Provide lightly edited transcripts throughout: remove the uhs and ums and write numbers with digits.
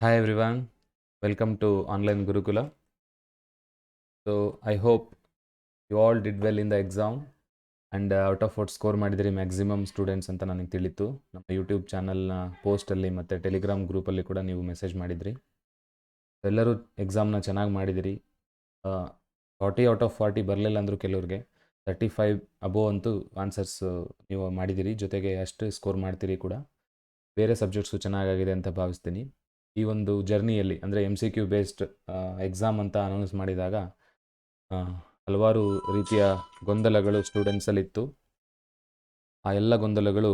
Hi everyone, welcome to Online Gurukula. So I hope you all did well in the exam and out of what score ಮಾಡಿದಿರಿ maximum students ಅಂತ ನನಗೆ ತಿಳಿತು. ನಮ್ಮ YouTube ಚಾನಲ್ನ ಪೋಸ್ಟಲ್ಲಿ ಮತ್ತು Telegram ಗ್ರೂಪಲ್ಲಿ ಕೂಡ ನೀವು ಮೆಸೇಜ್ ಮಾಡಿದ್ರಿ. ಎಲ್ಲರೂ ಎಕ್ಸಾಮ್ನ ಚೆನ್ನಾಗಿ ಮಾಡಿದಿರಿ. 40 ಔಟ್ ಆಫ್ 40 ಬರಲಿಲ್ಲ ಅಂದರೂ ಕೆಲವ್ರಿಗೆ 35 ಅಬೋವ್ ಅಂತೂ ಆನ್ಸರ್ಸ್ ನೀವು ಮಾಡಿದಿರಿ. ಜೊತೆಗೆ ಅಷ್ಟು ಸ್ಕೋರ್ ಮಾಡ್ತೀರಿ ಕೂಡ. ಬೇರೆ ಸಬ್ಜೆಕ್ಟ್ಸು ಚೆನ್ನಾಗಾಗಿದೆ ಅಂತ ಭಾವಿಸ್ತೀನಿ. ಈ ಒಂದು ಜರ್ನಿಯಲ್ಲಿ ಅಂದರೆ MCQ ಬೇಸ್ಡ್ ಎಕ್ಸಾಮ್ ಅಂತ ಅನೌನ್ಸ್ ಮಾಡಿದಾಗ ಹಲವಾರು ರೀತಿಯ ಗೊಂದಲಗಳು ಸ್ಟೂಡೆಂಟ್ಸಲ್ಲಿತ್ತು. ಆ ಎಲ್ಲ ಗೊಂದಲಗಳು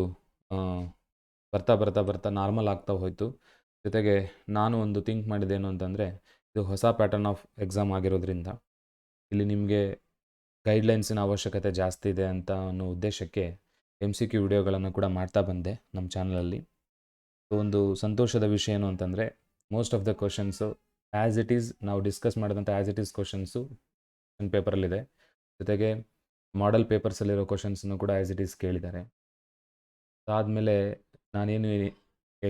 ಬರ್ತಾ ಬರ್ತಾ ಬರ್ತಾ ನಾರ್ಮಲ್ ಆಗ್ತಾ ಹೋಯಿತು. ಜೊತೆಗೆ ನಾನು ಒಂದು ಥಿಂಕ್ ಮಾಡಿದ್ದೇನು ಅಂತಂದರೆ, ಇದು ಹೊಸ ಪ್ಯಾಟರ್ನ್ ಆಫ್ ಎಕ್ಸಾಮ್ ಆಗಿರೋದ್ರಿಂದ ಇಲ್ಲಿ ನಿಮಗೆ ಗೈಡ್ಲೈನ್ಸಿನ ಅವಶ್ಯಕತೆ ಜಾಸ್ತಿ ಇದೆ ಅಂತ ಅನ್ನೋ ಉದ್ದೇಶಕ್ಕೆ MCQ ವಿಡಿಯೋಗಳನ್ನು ಕೂಡ ಮಾಡ್ತಾ ಬಂದೆ ನಮ್ಮ ಚಾನಲಲ್ಲಿ. ಒಂದು ಸಂತೋಷದ ವಿಷಯ ಏನು ಅಂತಂದರೆ, most of the questions as it is ನಾವು ಡಿಸ್ಕಸ್ ಮಾಡಿದಂಥ ಆ್ಯಸ್ ಇಟ್ ಈಸ್ ಕ್ವಶನ್ಸು ಪೇಪರಲ್ಲಿದೆ. ಜೊತೆಗೆ ಮಾಡೆಲ್ ಪೇಪರ್ಸಲ್ಲಿರೋ ಕ್ವಶನ್ಸನ್ನು ಕೂಡ ಆ್ಯಸ್ ಇಟ್ ಈಸ್ ಕೇಳಿದ್ದಾರೆ. ಅದಾದಮೇಲೆ ನಾನೇನು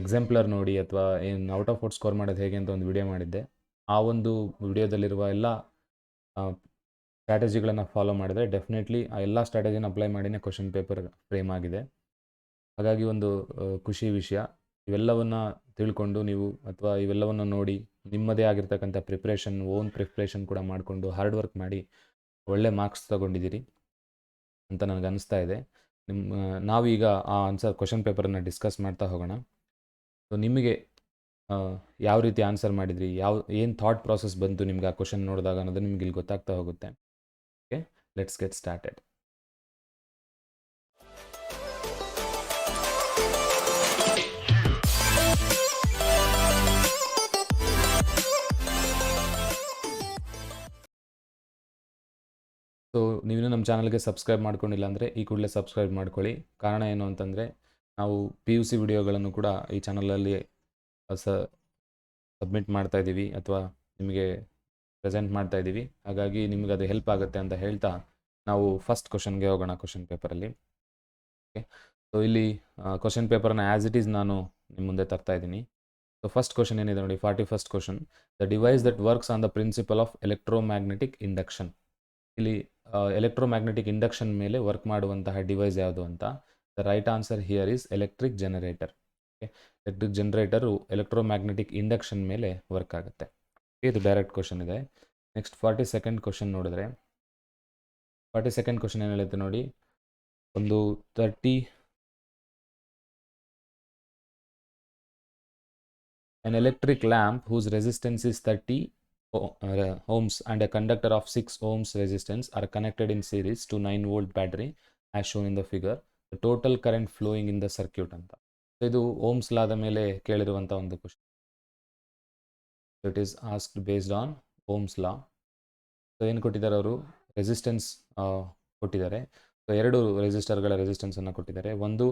ಎಕ್ಸಾಂಪ್ಲರ್ ನೋಡಿ ಅಥವಾ ಏನು ಔಟ್ ಆಫ್ ಔಟ್ ಸ್ಕೋರ್ ಮಾಡೋದು ಹೇಗೆ ಅಂತ ಒಂದು ವಿಡಿಯೋ ಮಾಡಿದ್ದೆ. ಆ ಒಂದು ವಿಡಿಯೋದಲ್ಲಿರುವ ಎಲ್ಲ ಸ್ಟ್ರಾಟಜಿಗಳನ್ನು ಫಾಲೋ ಮಾಡಿದರೆ ಡೆಫಿನೆಟ್ಲಿ ಆ ಎಲ್ಲ ಸ್ಟ್ರಾಟಜಿನ ಅಪ್ಲೈ ಮಾಡಿನೇ ಕ್ವಶನ್ ಪೇಪರ್ ಫ್ರೇಮ್ ಆಗಿದೆ. ಹಾಗಾಗಿ ಒಂದು ಖುಷಿ ವಿಷಯ. ಇವೆಲ್ಲವನ್ನು ತಿಳ್ಕೊಂಡು ನೀವು ಅಥವಾ ಇವೆಲ್ಲವನ್ನು ನೋಡಿ ನಿಮ್ಮದೇ ಆಗಿರ್ತಕ್ಕಂಥ ಓನ್ ಪ್ರಿಪ್ರೇಷನ್ ಕೂಡ ಮಾಡಿಕೊಂಡು ಹಾರ್ಡ್ ವರ್ಕ್ ಮಾಡಿ ಒಳ್ಳೆ ಮಾರ್ಕ್ಸ್ ತೊಗೊಂಡಿದ್ದೀರಿ ಅಂತ ನನಗೆ ಅನಿಸ್ತಾ ಇದೆ. ನಾವೀಗ ಆ ಆನ್ಸರ್ ಕ್ವಶನ್ ಪೇಪರನ್ನು ಡಿಸ್ಕಸ್ ಮಾಡ್ತಾ ಹೋಗೋಣ. ಸೊ ನಿಮಗೆ ಯಾವ ರೀತಿ ಆನ್ಸರ್ ಮಾಡಿದ್ರಿ, ಏನು ಥಾಟ್ ಪ್ರಾಸೆಸ್ ಬಂತು ನಿಮ್ಗೆ ಆ ಕ್ವಶನ್ ನೋಡಿದಾಗ ಅನ್ನೋದು ನಿಮ್ಗೆ ಇಲ್ಲಿ ಗೊತ್ತಾಗ್ತಾ ಹೋಗುತ್ತೆ. Okay, let's get started. So ನೀವಿನ್ನೂ ನಮ್ಮ ಚಾನಲ್ಗೆ ಸಬ್ಸ್ಕ್ರೈಬ್ ಮಾಡ್ಕೊಂಡಿಲ್ಲ ಅಂದರೆ ಈ ಕೂಡಲೇ ಸಬ್ಸ್ಕ್ರೈಬ್ ಮಾಡ್ಕೊಳ್ಳಿ. ಕಾರಣ ಏನು ಅಂತಂದರೆ, ನಾವು PUC ವಿಡಿಯೋಗಳನ್ನು ಕೂಡ ಈ ಚಾನಲಲ್ಲಿ ಸಬ್ಮಿಟ್ ಮಾಡ್ತಾಯಿದ್ದೀವಿ ಅಥವಾ ನಿಮಗೆ ಪ್ರೆಸೆಂಟ್ ಮಾಡ್ತಾಯಿದ್ದೀವಿ. ಹಾಗಾಗಿ ನಿಮ್ಗೆ ಅದು ಹೆಲ್ಪ್ ಆಗುತ್ತೆ ಅಂತ ಹೇಳ್ತಾ ನಾವು ಫಸ್ಟ್ ಕ್ವಶನ್ಗೆ ಹೋಗೋಣ ಕ್ವಶನ್ ಪೇಪರಲ್ಲಿ. ಓಕೆ, ಸೊ ಇಲ್ಲಿ ಕ್ವಶನ್ ಪೇಪರ್ನ ಆ್ಯಸ್ ಇಟ್ ಈಸ್ ನಾನು ನಿಮ್ಮ ಮುಂದೆ ತರ್ತಾ ಇದ್ದೀನಿ. ಸೊ ಫಸ್ಟ್ ಕ್ವಶನ್ ಏನಿದೆ ನೋಡಿ, 41st question. The device that works on the principle of electromagnetic induction. ಇಲ್ಲಿ ಎಲೆಕ್ಟ್ರೋಮ್ಯಾಗ್ನೆಟಿಕ್ ಇಂಡಕ್ಷನ್ ಮೇಲೆ ವರ್ಕ್ ಮಾಡುವಂತಹ ಡಿವೈಸ್ ಯಾವುದು ಅಂತ. The right answer here is electric generator. Electric generator electromagnetic induction ಮೇಲೆ ವರ್ಕ್ ಆಗುತ್ತೆ. ಇದು ಡೈರೆಕ್ಟ್ ಕ್ವಶನ್ ಇದೆ. ನೆಕ್ಸ್ಟ್ 42nd ಕ್ವಶನ್ ನೋಡಿದ್ರೆ, 42nd ಕ್ವಶನ್ ಏನು ಹೇಳುತ್ತೆ ನೋಡಿ, ಒಂದು 30 an electric lamp whose resistance is 30 ohms and a conductor of 6 ohms resistance are connected in series to 9 volt battery as shown in the figure. The total current flowing in the circuit ಅಂತ. So ಇದು Ohm's ಲಾದ ಮೇಲೆ ಕೇಳಿರುವಂಥ ಒಂದು question. So it is asked based on Ohm's law. So ಏನು ಕೊಟ್ಟಿದ್ದಾರೆ ಅವರು, resistance ಕೊಟ್ಟಿದ್ದಾರೆ. ಸೊ 2 ರೆಸಿಸ್ಟರ್ಗಳ ರೆಸಿಸ್ಟೆನ್ಸನ್ನು ಕೊಟ್ಟಿದ್ದಾರೆ. ಒಂದು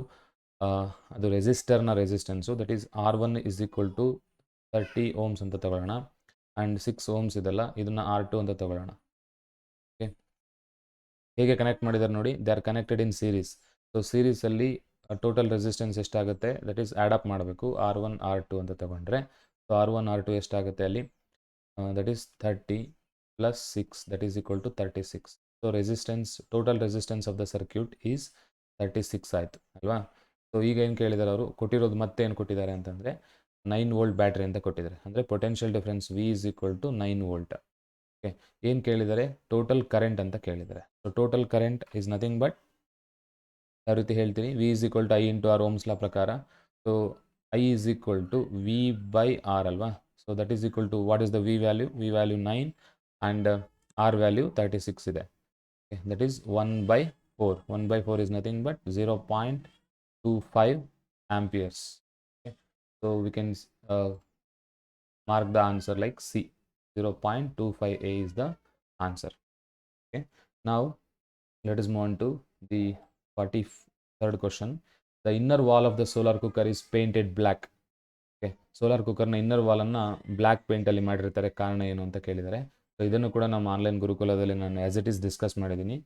ಅದು ರೆಸಿಸ್ಟರ್ನ resistance, that is R1 is equal to 30 ohms ಅಂತ ತಗೊಳ್ಳೋಣ. ಆ್ಯಂಡ್ 6 ಓಮ್ಸ್ ಇದೆಲ್ಲ, ಇದನ್ನು R2 ಅಂತ ತಗೊಳ್ಳೋಣ. ಓಕೆ, ಹೇಗೆ ಕನೆಕ್ಟ್ ಮಾಡಿದ್ದಾರೆ ನೋಡಿ, they are connected in series. So ಸೀರೀಸಲ್ಲಿ ಟೋಟಲ್ ರೆಸಿಸ್ಟೆನ್ಸ್ ಎಷ್ಟಾಗುತ್ತೆ, ದಟ್ ಈಸ್ ಆ್ಯಡ್ ಅಪ್ ಮಾಡಬೇಕು. R1 R2 ಅಂತ ತಗೊಂಡ್ರೆ, ಸೊ R1 R2 ಎಷ್ಟಾಗುತ್ತೆ ಅಲ್ಲಿ, that is 30 + 6 that is equal to 36. So resistance, total resistance of the circuit is 36 ಆಯಿತು ಅಲ್ವಾ. So ಈಗ ಏನು ಕೇಳಿದ್ದಾರೆ ಅವರು, ಕೊಟ್ಟಿರೋದು ಮತ್ತೆ ಏನು ಕೊಟ್ಟಿದ್ದಾರೆ ಅಂತಂದರೆ 9 ವೋಲ್ಟ್ ಬ್ಯಾಟ್ರಿ ಅಂತ ಕೊಟ್ಟಿದ್ದಾರೆ. ಅಂದರೆ potential difference V is equal to 9 volt. Okay, ಏನು ಕೇಳಿದ್ದಾರೆ, ಟೋಟಲ್ ಕರೆಂಟ್ ಅಂತ ಕೇಳಿದ್ದಾರೆ. So total current is nothing but, ಯಾವ ರೀತಿ ಹೇಳ್ತೀನಿ, V is equal to I into R Ohm's law ಪ್ರಕಾರ. So I is equal to V/R ಅಲ್ವಾ. So that is equal to, what is the V value 9 and R value 36 ಇದೆ. Okay, that is 1/4. 1/4 is nothing but 0.25 amperes. Okay, so we can mark the answer like C. 0.25A is the answer. Okay, now let us move on to the 43rd question. The inner wall of the solar cooker is painted black. Okay, solar ಕುಕ್ಕರ್ನ inner ವಾಲನ್ನು black ಪೇಂಟಲ್ಲಿ ಮಾಡಿರ್ತಾರೆ. ಕಾರಣ ಏನು ಅಂತ ಕೇಳಿದ್ದಾರೆ. So ಇದನ್ನು ಕೂಡ ನಮ್ಮ ಆನ್ಲೈನ್ ಗುರುಕುಲದಲ್ಲಿ ನಾನು ಆ್ಯಸ್ ಇಟ್ ಈಸ್ ಡಿಸ್ಕಸ್ ಮಾಡಿದ್ದೀನಿ.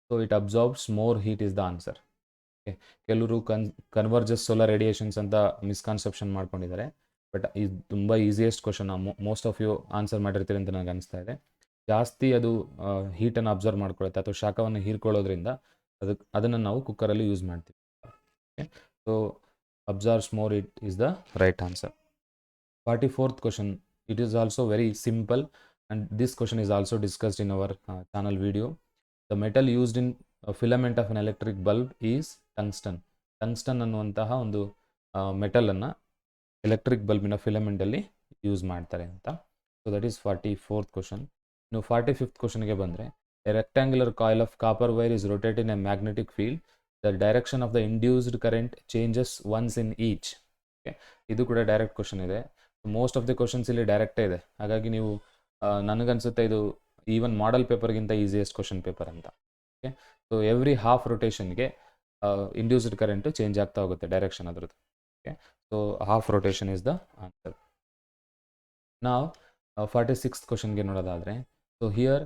So it absorbs more heat is the answer. Okay, ಕೆಲವರು ಕನ್ವರ್ಜಸ್ ಸೋಲಾರ್ ರೇಡಿಯೇಷನ್ಸ್ ಅಂತ ಮಿಸ್ಕನ್ಸೆಪ್ಷನ್ ಮಾಡ್ಕೊಂಡಿದ್ದಾರೆ. ಬಟ್ ಇದು ತುಂಬ easiest question. Most of you answer ಮಾಡಿರ್ತೀರಿ ಅಂತ ನನಗೆ ಅನಿಸ್ತಾ ಇದೆ. ಜಾಸ್ತಿ ಅದು ಹೀಟನ್ನು ಅಬ್ಸರ್ವ್ ಮಾಡ್ಕೊಳುತ್ತೆ ಅಥವಾ ಶಾಖವನ್ನು ಹೀರ್ಕೊಳ್ಳೋದ್ರಿಂದ ಅದನ್ನು ನಾವು ಕುಕ್ಕರಲ್ಲಿ ಯೂಸ್ ಮಾಡ್ತೀವಿ. So observes more, it is the right answer. 44th question, it is also very simple, and this question is also discussed in our channel video. The metal used in a filament of an electric bulb is tungsten. Tungsten ಅನ್ನುವಂತಹ ಒಂದು ಮೆಟಲನ್ನು electric ಬಲ್ಬಿನ ಫಿಲಮೆಂಟಲ್ಲಿ use ಮಾಡ್ತಾರೆ ಅಂತ. So that is 44th question. ಇನ್ನು 45th questionಗೆ ಬಂದರೆ, a rectangular coil of copper wire is rotate in a magnetic field. The direction of the induced current changes once in each. ಇದು ಕೂಡ direct question ಇದೆ. Most of the questions ಇಲ್ಲಿ ಡೈರೆಕ್ಟೇ ಇದೆ. ಹಾಗಾಗಿ ನೀವು ನನಗನ್ಸುತ್ತೆ ಇದು ಈವನ್ ಮಾಡೆಲ್ ಪೇಪರ್ಗಿಂತ ಈಸಿಯೆಸ್ಟ್ ಕ್ವಶನ್ ಪೇಪರ್ ಅಂತ. ಓಕೆ, ಸೊ ಎವ್ರಿ ಹಾಫ್ ರೊಟೇಷನ್ಗೆ ಇಂಡ್ಯೂಸ್ಡ್ ಕರೆಂಟು ಚೇಂಜ್ ಆಗ್ತಾ ಹೋಗುತ್ತೆ ಡೈರೆಕ್ಷನ್ ಅದರದ್ದು. Okay, so half rotation is the answer. ನಾವು 46th ಕ್ವಶನ್ಗೆ ನೋಡೋದಾದರೆ, so here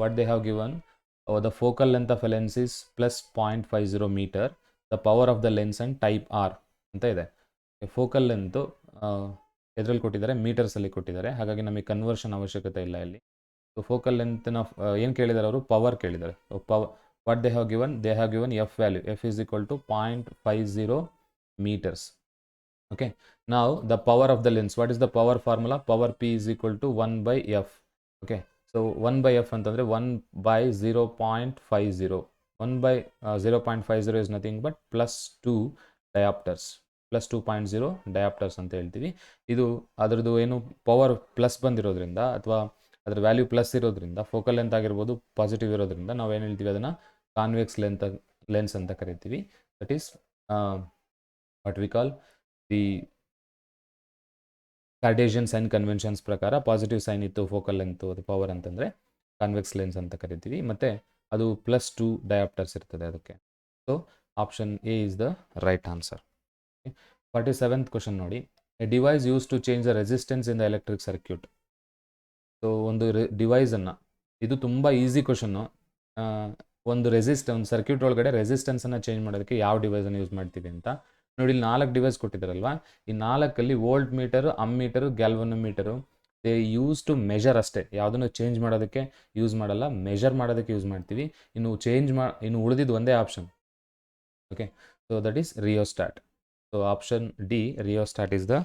what they have given, the focal length of a lens is plus 0.50 meter, the power of the lens and type are ಅಂತ ಇದೆ. Focal length ಎದ್ರಲ್ಲಿ ಕೊಟ್ಟಿದ್ದಾರೆ, ಮೀಟರ್ಸಲ್ಲಿ ಕೊಟ್ಟಿದ್ದಾರೆ. ಹಾಗಾಗಿ ನಮಗೆ conversion ಅವಶ್ಯಕತೆ ಇಲ್ಲ ಇಲ್ಲಿ. ಸೊ ಫೋಕಲ್ ಲೆಂತ್ನ ಏನು ಕೇಳಿದ್ದಾರೆ ಅವರು, ಪವರ್ ಕೇಳಿದ್ದಾರೆ. What they have given F value, F is equal to 0.50 meters. Okay, now the power of the lens, what is the power formula? Power P is equal to 1 by F. Okay, so 1 by F ಅಂತಂದರೆ 1 by 0.50. 1 by 0.50 is nothing but plus 2 diopters. Plus 2.0 ಡಯಾಪ್ಟರ್ಸ್ ಅಂತ ಹೇಳ್ತೀವಿ. ಇದು ಅದರದ್ದು ಏನು power plus ಬಂದಿರೋದ್ರಿಂದ ಅಥವಾ ಅದರ value plus ಇರೋದ್ರಿಂದ, ಫೋಕಲ್ ಲೆಂತ್ ಆಗಿರ್ಬೋದು ಪಾಸಿಟಿವ್ ಇರೋದ್ರಿಂದ ನಾವೇನು ಹೇಳ್ತೀವಿ, ಅದನ್ನು ಕಾನ್ವೆಕ್ಸ್ ಲೆನ್ಸ್ ಅಂತ ಕರಿತೀವಿ. That is what we call the Cartesian sign conventions ಪ್ರಕಾರ ಪಾಸಿಟಿವ್ ಸೈನ್ ಇತ್ತು ಫೋಕಲ್ ಲೆಂತು ಅದು ಪವರ್ ಅಂತಂದರೆ ಕಾನ್ವೆಕ್ಸ್ ಲೆನ್ಸ್ ಅಂತ ಕರಿತೀವಿ. ಮತ್ತು ಅದು ಪ್ಲಸ್ 2 ಡಯಾಪ್ಟರ್ಸ್ ಇರ್ತದೆ ಅದಕ್ಕೆ. So option A is the right answer. 47th question ನೋಡಿ, a device use to change the resistance in the electric circuit. So ಒಂದು ಡಿವೈಸನ್ನು, ಇದು ತುಂಬ ಈಸಿ ಕ್ವಶನ್ನು. ಒಂದು ಸರ್ಕ್ಯೂಟ್ ಒಳಗಡೆ ರೆಸಿಸ್ಟೆನ್ಸನ್ನು ಚೇಂಜ್ ಮಾಡೋದಕ್ಕೆ ಯಾವ ಡಿವೈಸನ್ನು ಯೂಸ್ ಮಾಡ್ತೀವಿ ಅಂತ ನೋಡಿ. ಇಲ್ಲಿ 4 ಡಿವೈಸ್ ಕೊಟ್ಟಿದ್ದಾರಲ್ವ, ಈ 4ಅಲ್ಲಿ volt meter, ammeter, galvanometer, they use to measure ಅಷ್ಟೇ. ಯಾವುದನ್ನು ಚೇಂಜ್ ಮಾಡೋದಕ್ಕೆ ಯೂಸ್ ಮಾಡಲ್ಲ, ಮೆಜರ್ ಮಾಡೋದಕ್ಕೆ ಯೂಸ್ ಮಾಡ್ತೀವಿ. ಇನ್ನು ಉಳಿದಿದ್ದು ಒಂದೇ option. Okay, so that is rheostat. So option D, rheostat is the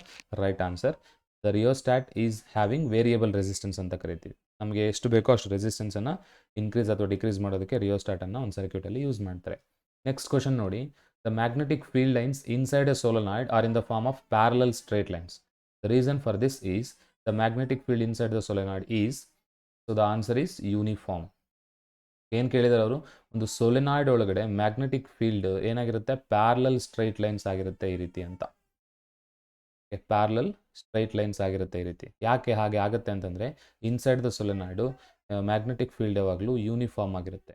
right answer. The rheostat is having variable resistance ಅಂತ ಕರಿತೀವಿ. ನಮಗೆ ಎಷ್ಟು ಬೇಕೋ ಅಷ್ಟು ರೆಸಿಸ್ಟೆನ್ಸನ್ನು ಇನ್ಕ್ರೀಸ್ ಅಥವಾ ಡಿಕ್ರೀಸ್ ಮಾಡೋದಕ್ಕೆ ರಿಯೋಸ್ಟಾಟನ್ನು ಒಂದು ಸರ್ಕ್ಯೂಟಲ್ಲಿ ಯೂಸ್ ಮಾಡ್ತಾರೆ. ನೆಕ್ಸ್ಟ್ ಕ್ವಶನ್ ನೋಡಿ, the magnetic field lines inside a solenoid are in the form of parallel straight lines. The reason for this is the magnetic field inside the solenoid is, so the answer is uniform. ಏನು ಕೇಳಿದ್ದಾರೆ ಅವರು, ಒಂದು solenoid ಒಳಗಡೆ magnetic field ಏನಾಗಿರುತ್ತೆ, parallel straight lines ಆಗಿರುತ್ತೆ ಈ ರೀತಿ ಅಂತ. ಪ್ಯಾರಲಲ್ ಸ್ಟ್ರೈಟ್ ಲೈನ್ಸ್ ಆಗಿರುತ್ತೆ ಈ ರೀತಿ. ಯಾಕೆ ಹಾಗೆ ಆಗುತ್ತೆ ಅಂತಂದರೆ, ಇನ್ಸೈಡ್ ದ ಸೋಲೆನಾಯ್ಡು ಮ್ಯಾಗ್ನೆಟಿಕ್ ಫೀಲ್ಡ್ ಯಾವಾಗಲೂ ಯೂನಿಫಾರ್ಮ್ ಆಗಿರುತ್ತೆ.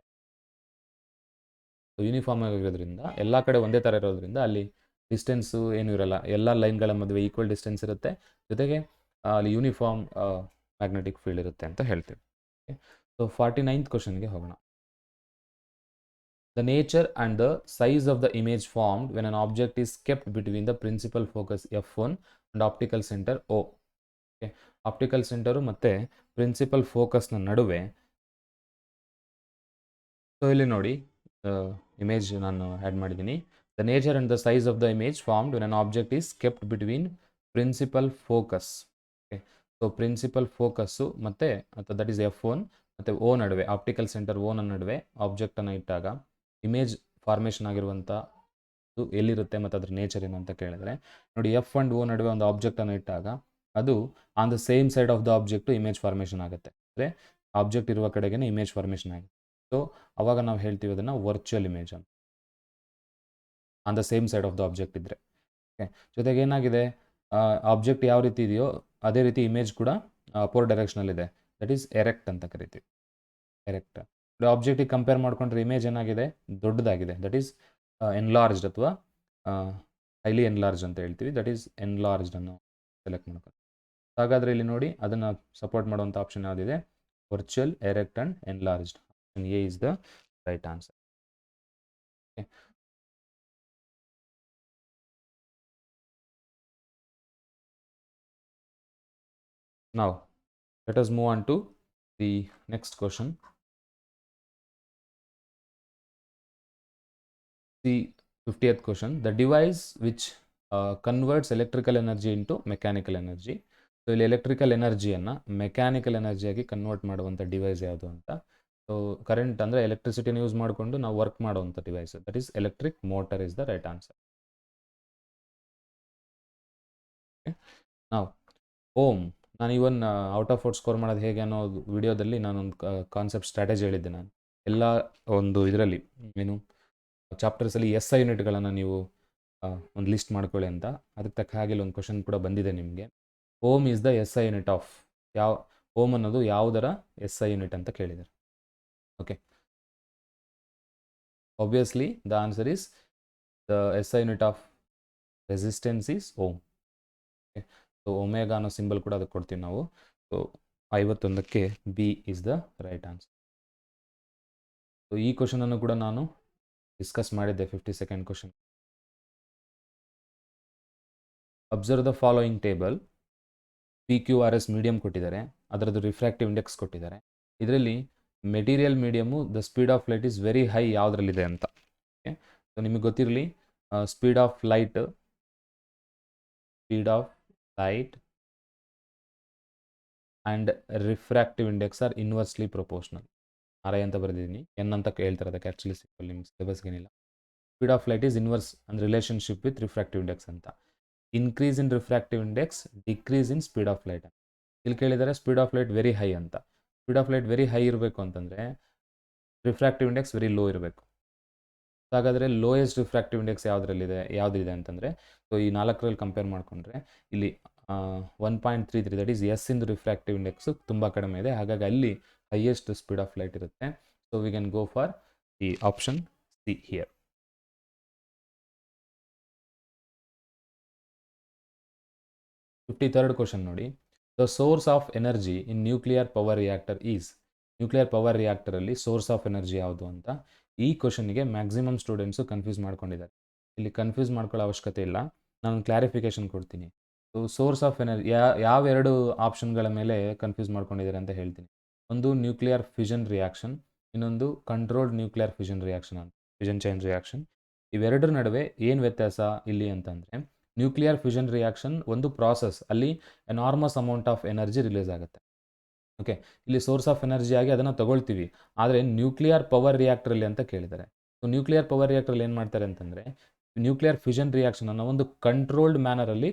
ಯೂನಿಫಾರ್ಮ್ ಆಗಿರೋದ್ರಿಂದ ಎಲ್ಲ ಕಡೆ ಒಂದೇ ಥರ ಇರೋದ್ರಿಂದ ಅಲ್ಲಿ ಡಿಸ್ಟೆನ್ಸು ಏನೂ ಇರಲ್ಲ, ಎಲ್ಲ ಲೈನ್ಗಳ ಮಧ್ಯೆ ಈಕ್ವಲ್ ಡಿಸ್ಟೆನ್ಸ್ ಇರುತ್ತೆ, ಜೊತೆಗೆ ಅಲ್ಲಿ ಯೂನಿಫಾರ್ಮ್ ಮ್ಯಾಗ್ನೆಟಿಕ್ ಫೀಲ್ಡ್ ಇರುತ್ತೆ ಅಂತ ಹೇಳ್ತೀವಿ. ಸೊ 49th ಕ್ವಶನ್ಗೆ ಹೋಗೋಣ. The nature and the size of the image formed when an object is kept between the principal focus F1 and optical center O. Okay. Optical center ಮತ್ತೆ principal ಫೋಕಸ್ನ ನಡುವೆ. So ಇಲ್ಲಿ ನೋಡಿ ಇಮೇಜ್ ನಾನು add ಮಾಡಿದ್ದೀನಿ. The nature and the size of the image formed when an object is kept between principal focus. Okay, so principal focus ಮತ್ತು that is F1 ಮತ್ತು O ನಡುವೆ, ಆಪ್ಟಿಕಲ್ ಸೆಂಟರ್ ಓನ ನಡುವೆ ಆಬ್ಜೆಕ್ಟನ್ನು ಇಟ್ಟಾಗ ಇಮೇಜ್ ಫಾರ್ಮೇಷನ್ ಆಗಿರುವಂಥದ್ದು ಎಲ್ಲಿರುತ್ತೆ ಮತ್ತು ಅದ್ರ ನೇಚರ್ ಏನು ಅಂತ ಕೇಳಿದರೆ ನೋಡಿ, F ಆ್ಯಂಡ್ O ನಡುವೆ ಒಂದು ಆಬ್ಜೆಕ್ಟನ್ನು ಇಟ್ಟಾಗ ಅದು on the same side of the object image formation ಆಗುತ್ತೆ. ಅಂದರೆ ಆಬ್ಜೆಕ್ಟ್ ಇರುವ ಕಡೆಗೇ ಇಮೇಜ್ ಫಾರ್ಮೇಷನ್ ಆಗುತ್ತೆ. ಸೊ ಅವಾಗ ನಾವು ಹೇಳ್ತೀವಿ ಅದನ್ನು ವರ್ಚುವಲ್ ಇಮೇಜ್ ಅಂತ, on the same side of the object ಇದ್ದರೆ. ಓಕೆ, ಜೊತೆಗೆ ಏನಾಗಿದೆ, ಆಬ್ಜೆಕ್ಟ್ ಯಾವ ರೀತಿ ಇದೆಯೋ ಅದೇ ರೀತಿ ಇಮೇಜ್ ಕೂಡ ಅಪೋರ್ ಡೈರೆಕ್ಷನಲ್ಲಿದೆ. ದಟ್ ಈಸ್ ಎರೆಕ್ಟ್ ಅಂತ ಕರಿತೀವಿ, ಎರೆಕ್ಟ್. ಆಬ್ಜೆಕ್ಟಿಗೆ ಕಂಪೇರ್ ಮಾಡಿಕೊಂಡ್ರೆ ಇಮೇಜ್ ಏನಾಗಿದೆ, ದೊಡ್ಡದಾಗಿದೆ. ದಟ್ ಈಸ್ ಎನ್ಲಾರ್ಜ್ಡ್ ಅಥವಾ ಹೈಲಿ ಎನ್ಲಾರ್ಜ್ ಅಂತ ಹೇಳ್ತೀವಿ. ದಟ್ ಈಸ್ ಎನ್ಲಾರ್ಜ್ಡ್ ಅನ್ನು ಸೆಲೆಕ್ಟ್ ಮಾಡ್ಕೊಂಡು. ಹಾಗಾದರೆ ಇಲ್ಲಿ ನೋಡಿ, ಅದನ್ನು ಸಪೋರ್ಟ್ ಮಾಡುವಂಥ ಆಪ್ಷನ್ ಯಾವುದಿದೆ, virtual, erect and enlarged. Option A is the right answer. Okay, Now let us move on to the next question. The 50th question, the device which converts electrical energy into mechanical energy. So ಇಲ್ಲಿ electrical ಎನರ್ಜಿಯನ್ನು mechanical ಎನರ್ಜಿಯಾಗಿ convert ಮಾಡುವಂಥ device ಯಾವುದು ಅಂತ. So current ಅಂದರೆ ಎಲೆಕ್ಟ್ರಿಸಿಟಿನ use ಮಾಡಿಕೊಂಡು ನಾವು work ಮಾಡುವಂಥ device, that is electric motor is the right answer. ನಾವು ohm, ನಾನು ಇವನ್ ಔಟ್ ಆಫ್ ಔಟ್ ಸ್ಕೋರ್ ಮಾಡೋದು ಹೇಗೆ ಅನ್ನೋ ವಿಡಿಯೋದಲ್ಲಿ ನಾನೊಂದು ಕಾನ್ಸೆಪ್ಟ್ ಸ್ಟ್ರಾಟಜಿ ಹೇಳಿದ್ದೆ. ನಾನು ಎಲ್ಲ ಒಂದು ಇದರಲ್ಲಿ ಏನು ಚಾಪ್ಟರ್ಸಲ್ಲಿ SI ಯೂನಿಟ್ಗಳನ್ನು ನೀವು ಒಂದು ಲಿಸ್ಟ್ ಮಾಡ್ಕೊಳ್ಳಿ ಅಂತ. ಅದಕ್ಕೆ ತಕ್ಕ ಹಾಗೆ ಒಂದು ಕ್ವಶನ್ ಕೂಡ ಬಂದಿದೆ ನಿಮಗೆ. Ohm is the SI unit of ಯಾವ, ಓಮ್ ಅನ್ನೋದು ಯಾವುದರ SI ಯೂನಿಟ್ ಅಂತ ಕೇಳಿದ್ದಾರೆ. Okay, obviously the answer is the SI unit of resistance is ohm. Okay, so omega ಅನ್ನೋ ಸಿಂಬಲ್ ಕೂಡ ಅದಕ್ಕೆ ಕೊಡ್ತೀವಿ ನಾವು. ಸೊ 51ಕ್ಕೆ B is the right answer. So ಈ ಕ್ವಶನನ್ನು ಕೂಡ ನಾನು ಡಿಸ್ಕಸ್ ಮಾಡಿದ್ದೆ 52nd question. Observe the following table. PQRS medium ಕೊಟ್ಟಿದ್ದಾರೆ, ಅದರದ್ದು ರಿಫ್ರಾಕ್ಟಿವ್ ಇಂಡೆಕ್ಸ್ ಕೊಟ್ಟಿದ್ದಾರೆ. ಇದರಲ್ಲಿ material medium the speed of light is very high ಯಾವುದರಲ್ಲಿದೆ ಅಂತ. ಓಕೆ, ಸೊ ನಿಮಗೆ ಗೊತ್ತಿರಲಿ speed of light and refractive index are inversely proportional. RI ಅಂತ ಬರೆದಿದ್ದೀನಿ, N ಅಂತ ಹೇಳ್ತಾರೆ ಅದಕ್ಕೆ, ಆ್ಯಕ್ಚುಲಿ ಸಿಂಪಲ್ ನಿಮ್ಮ ಸಿಲೆಬಸ್ಗೇನಿಲ್ಲ. Speed of light is inverse ಅಂದರೆ ರಿಲೇಷನ್ಶಿಪ್ ವಿತ್ ರಿಫ್ರಾಕ್ಟಿವ್ ಇಂಡೆಕ್ಸ್ ಅಂತ. Increase in refractive index, decrease in speed of light. ಇಲ್ಲಿ ಕೇಳಿದರೆ speed of light very high ಅಂತ. Speed of light very high ಇರಬೇಕು ಅಂತಂದರೆ ರಿಫ್ರಾಕ್ಟಿವ್ ಇಂಡೆಕ್ಸ್ ವೆರಿ ಲೋ ಇರಬೇಕು. ಹಾಗಾದರೆ lowest refractive index ಯಾವುದಿದೆ ಅಂತಂದರೆ, ಸೊ ಈ 4ರಲ್ಲಿ ಕಂಪೇರ್ ಮಾಡಿಕೊಂಡ್ರೆ ಇಲ್ಲಿ 1.33 ದಟ್ ಈಸ್ ಎಸ್ ಇಂದು ರಿಫ್ರಾಕ್ಟಿವ್ ಇಂಡೆಕ್ಸು ತುಂಬ ಕಡಿಮೆ ಇದೆ. ಹಾಗಾಗಿ ಅಲ್ಲಿ ಹೈಯೆಸ್ಟ್ ಸ್ಪೀಡ್ ಆಫ್ ಲೈಟ್ ಇರುತ್ತೆ. So we can go for the option C here. 53rd question ನೋಡಿ. The source of energy in nuclear power reactor is. Nuclear power ರಿಯಾಕ್ಟರಲ್ಲಿ source of energy ಯಾವುದು ಅಂತ ಈ ಕ್ವಶನ್ಗೆ ಮ್ಯಾಕ್ಸಿಮಮ್ ಸ್ಟೂಡೆಂಟ್ಸು ಕನ್ಫ್ಯೂಸ್ ಮಾಡ್ಕೊಂಡಿದ್ದಾರೆ. ಇಲ್ಲಿ confuse ಮಾಡ್ಕೊಳ್ಳೋ ಅವಶ್ಯಕತೆ ಇಲ್ಲ, ನಾನು ಕ್ಲಾರಿಫಿಕೇಶನ್ ಕೊಡ್ತೀನಿ. ಸೊ ಸೋರ್ಸ್ ಆಫ್ ಎನರ್ಜಿ ಯಾವೆರಡು ಆಪ್ಷನ್ಗಳ ಮೇಲೆ ಕನ್ಫ್ಯೂಸ್ ಮಾಡ್ಕೊಂಡಿದ್ದಾರೆ ಅಂತ ಹೇಳ್ತೀನಿ. ಒಂದು ನ್ಯೂಕ್ಲಿಯರ್ ಫಿಷನ್ ರಿಯಾಕ್ಷನ್, ಇನ್ನೊಂದು ಕಂಟ್ರೋಲ್ಡ್ ನ್ಯೂಕ್ಲಿಯರ್ ಫಿಷನ್ ರಿಯಾಕ್ಷನ್ ಅಂತ, ಫಿಷನ್ ಚೈನ್ ರಿಯಾಕ್ಷನ್. ಇವೆರಡರ ನಡುವೆ ಏನು ವ್ಯತ್ಯಾಸ ಇಲ್ಲಿ ಅಂತಂದರೆ, ನ್ಯೂಕ್ಲಿಯರ್ ಫ್ಯೂಷನ್ ರಿಯಾಕ್ಷನ್ ಒಂದು ಪ್ರಾಸೆಸ್, ಅಲ್ಲಿ enormous amount of energy release ಆಗುತ್ತೆ. ಓಕೆ, ಇಲ್ಲಿ ಸೋರ್ಸ್ ಆಫ್ ಎನರ್ಜಿ ಆಗಿ ಅದನ್ನು ತಗೊಳ್ತೀವಿ. ಆದರೆ ನ್ಯೂಕ್ಲಿಯರ್ ಪವರ್ ರಿಯಾಕ್ಟ್ರಲ್ಲಿ ಅಂತ ಕೇಳಿದ್ದಾರೆ. ಸೊ ನ್ಯೂಕ್ಲಿಯರ್ ಪವರ್ ರಿಯಾಕ್ಟ್ರಲ್ಲಿ ಏನು ಮಾಡ್ತಾರೆ ಅಂತಂದರೆ, ನ್ಯೂಕ್ಲಿಯರ್ ಫ್ಯೂಷನ್ ರಿಯಾಕ್ಷನನ್ನು ಒಂದು ಕಂಟ್ರೋಲ್ಡ್ ಮ್ಯಾನರಲ್ಲಿ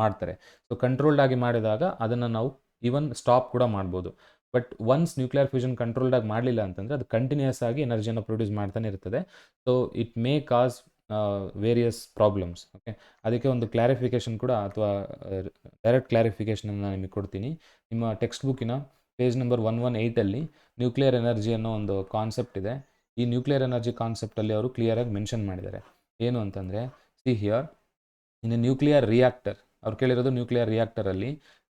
ಮಾಡ್ತಾರೆ. ಸೊ ಕಂಟ್ರೋಲ್ಡ್ ಆಗಿ ಮಾಡಿದಾಗ ಅದನ್ನು ನಾವು ಈವನ್ ಸ್ಟಾಪ್ ಕೂಡ ಮಾಡ್ಬೋದು. But once nuclear fusion controlled ಆಗಿ ಮಾಡಲಿಲ್ಲ ಅಂತಂದರೆ ಅದು ಕಂಟಿನ್ಯೂಸ್ ಆಗಿ ಎನರ್ಜಿಯನ್ನು ಪ್ರೊಡ್ಯೂಸ್ ಮಾಡ್ತಾನೆ ಇರ್ತದೆ. So it may cause various problems. Okay, ಅದಕ್ಕೆ ಒಂದು ಕ್ಲಾರಿಫಿಕೇಷನ್ ಕೂಡ ಅಥವಾ ಡೈರೆಕ್ಟ್ ಕ್ಲಾರಿಫಿಕೇಷನನ್ನು ನಾನು ನಿಮಗೆ ಕೊಡ್ತೀನಿ. ನಿಮ್ಮ ಟೆಕ್ಸ್ಟ್ ಬುಕ್ಕಿನ ಪೇಜ್ ನಂಬರ್ 118ಅಲ್ಲಿ ನ್ಯೂಕ್ಲಿಯರ್ ಎನರ್ಜಿ ಅನ್ನೋ ಒಂದು ಕಾನ್ಸೆಪ್ಟ್ ಇದೆ. ಈ ನ್ಯೂಕ್ಲಿಯರ್ ಎನರ್ಜಿ ಕಾನ್ಸೆಪ್ಟಲ್ಲಿ ಅವರು ಕ್ಲಿಯರಾಗಿ ಮೆನ್ಷನ್ ಮಾಡಿದ್ದಾರೆ. ಏನು ಅಂತಂದರೆ, see here in a nuclear reactor, ಅವ್ರು ಕೇಳಿರೋದು ನ್ಯೂಕ್ಲಿಯರ್ ರಿಯಾಕ್ಟರಲ್ಲಿ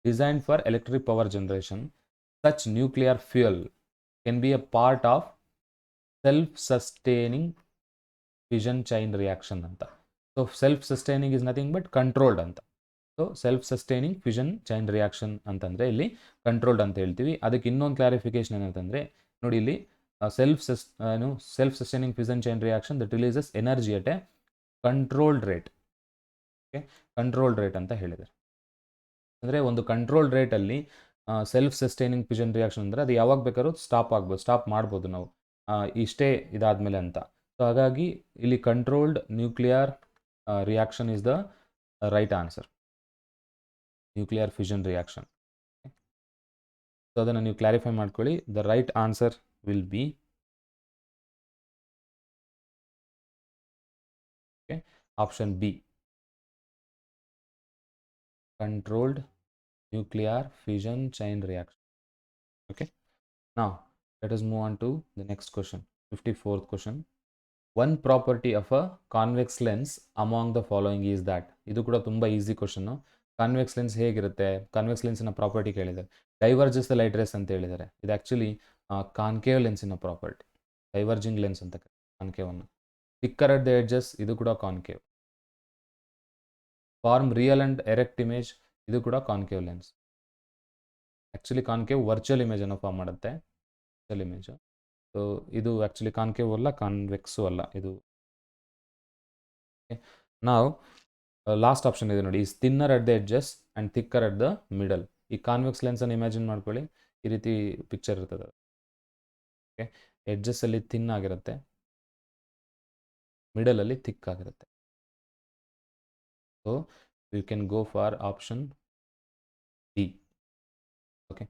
design for electric power generation, such nuclear fuel can be a part of self sustaining fission chain reaction ಅಂತ. So self sustaining is nothing but controlled ಅಂತ. So self sustaining fission chain reaction ಅಂತಂದರೆ ಇಲ್ಲಿ controlled ಅಂತ ಹೇಳ್ತೀವಿ. ಅದಕ್ಕೆ ಇನ್ನೊಂದು clarification ಏನಂತಂದರೆ, ನೋಡಿ ಇಲ್ಲಿ self sustaining fission chain reaction that releases energy at A controlled rate. Okay, controlled rate ಅಂತ ಹೇಳಿದ್ದಾರೆ. ಅಂದರೆ ಒಂದು ಕಂಟ್ರೋಲ್ಡ್ ರೇಟಲ್ಲಿ ಸೆಲ್ಫ್ ಸಸ್ಟೈನಿಂಗ್ ಫಿಷನ್ ರಿಯಾಕ್ಷನ್ ಅಂದರೆ ಅದು ಯಾವಾಗ ಬೇಕಾದ್ರೂ ಸ್ಟಾಪ್ ಮಾಡ್ಬೋದು ನಾವು ಇಷ್ಟೇ ಇದಾದಮೇಲೆ ಅಂತ. ಸೊ ಹಾಗಾಗಿ ಇಲ್ಲಿ controlled nuclear reaction is the right answer, nuclear fission reaction. So ಅದನ್ನು ನೀವು ಕ್ಲಾರಿಫೈ ಮಾಡ್ಕೊಳ್ಳಿ. The right answer will be option B, controlled nuclear fission chain reaction. Okay, now let us move on to the next question, 54th question. One property of a convex lens among the following is that. ಇದು ಕೂಡ ತುಂಬ easy question. Convex lens ಹೇಗಿರುತ್ತೆ, convex ಲೆನ್ಸಿನ property ಕೇಳಿದ್ದಾರೆ. Diverges the light rays ಅಂತ ಹೇಳಿದ್ದಾರೆ. ಇದು actually concave ಲೆನ್ಸಿನ ಪ್ರಾಪರ್ಟಿ, ಡೈವರ್ಜಿಂಗ್ ಲೆನ್ಸ್ ಅಂತ ಕಾನ್ಕೇವ್ ಅನ್ನು. ಥಿಕ್ಕರ್ ಅಟ್ ದ ಎಡ್ಜಸ್, ಇದು ಕೂಡ concave. Form real and erect image, ಇದು ಕೂಡ concave lens. Actually concave virtual ಇಮೇಜನ್ನು ಫಾರ್ಮ್ ಮಾಡುತ್ತೆ, ವರ್ಚುವಲ್ ಇಮೇಜು. ಸೊ ಇದು ಆ್ಯಕ್ಚುಲಿ ಕಾನ್ಕೇವ್ ಅಲ್ಲ, ಕಾನ್ವೆಕ್ಸು ಅಲ್ಲ ಇದು. ನಾವು ಲಾಸ್ಟ್ ಆಪ್ಷನ್ ಇದೆ ನೋಡಿ, is thinner at the edges and thicker at the middle. ಈ ಕಾನ್ವೆಕ್ಸ್ ಲೆನ್ಸನ್ನು ಇಮ್ಯಾಜಿನ್ ಮಾಡ್ಕೊಳ್ಳಿ, ಈ ರೀತಿ ಪಿಕ್ಚರ್ ಇರ್ತದೆ. ಓಕೆ, ಎಡ್ಜಸ್ಸಲ್ಲಿ ಥಿನ್ ಆಗಿರುತ್ತೆ, ಮಿಡಲಲ್ಲಿ ಥಿಕ್ ಆಗಿರುತ್ತೆ. So you can go for option D. Okay,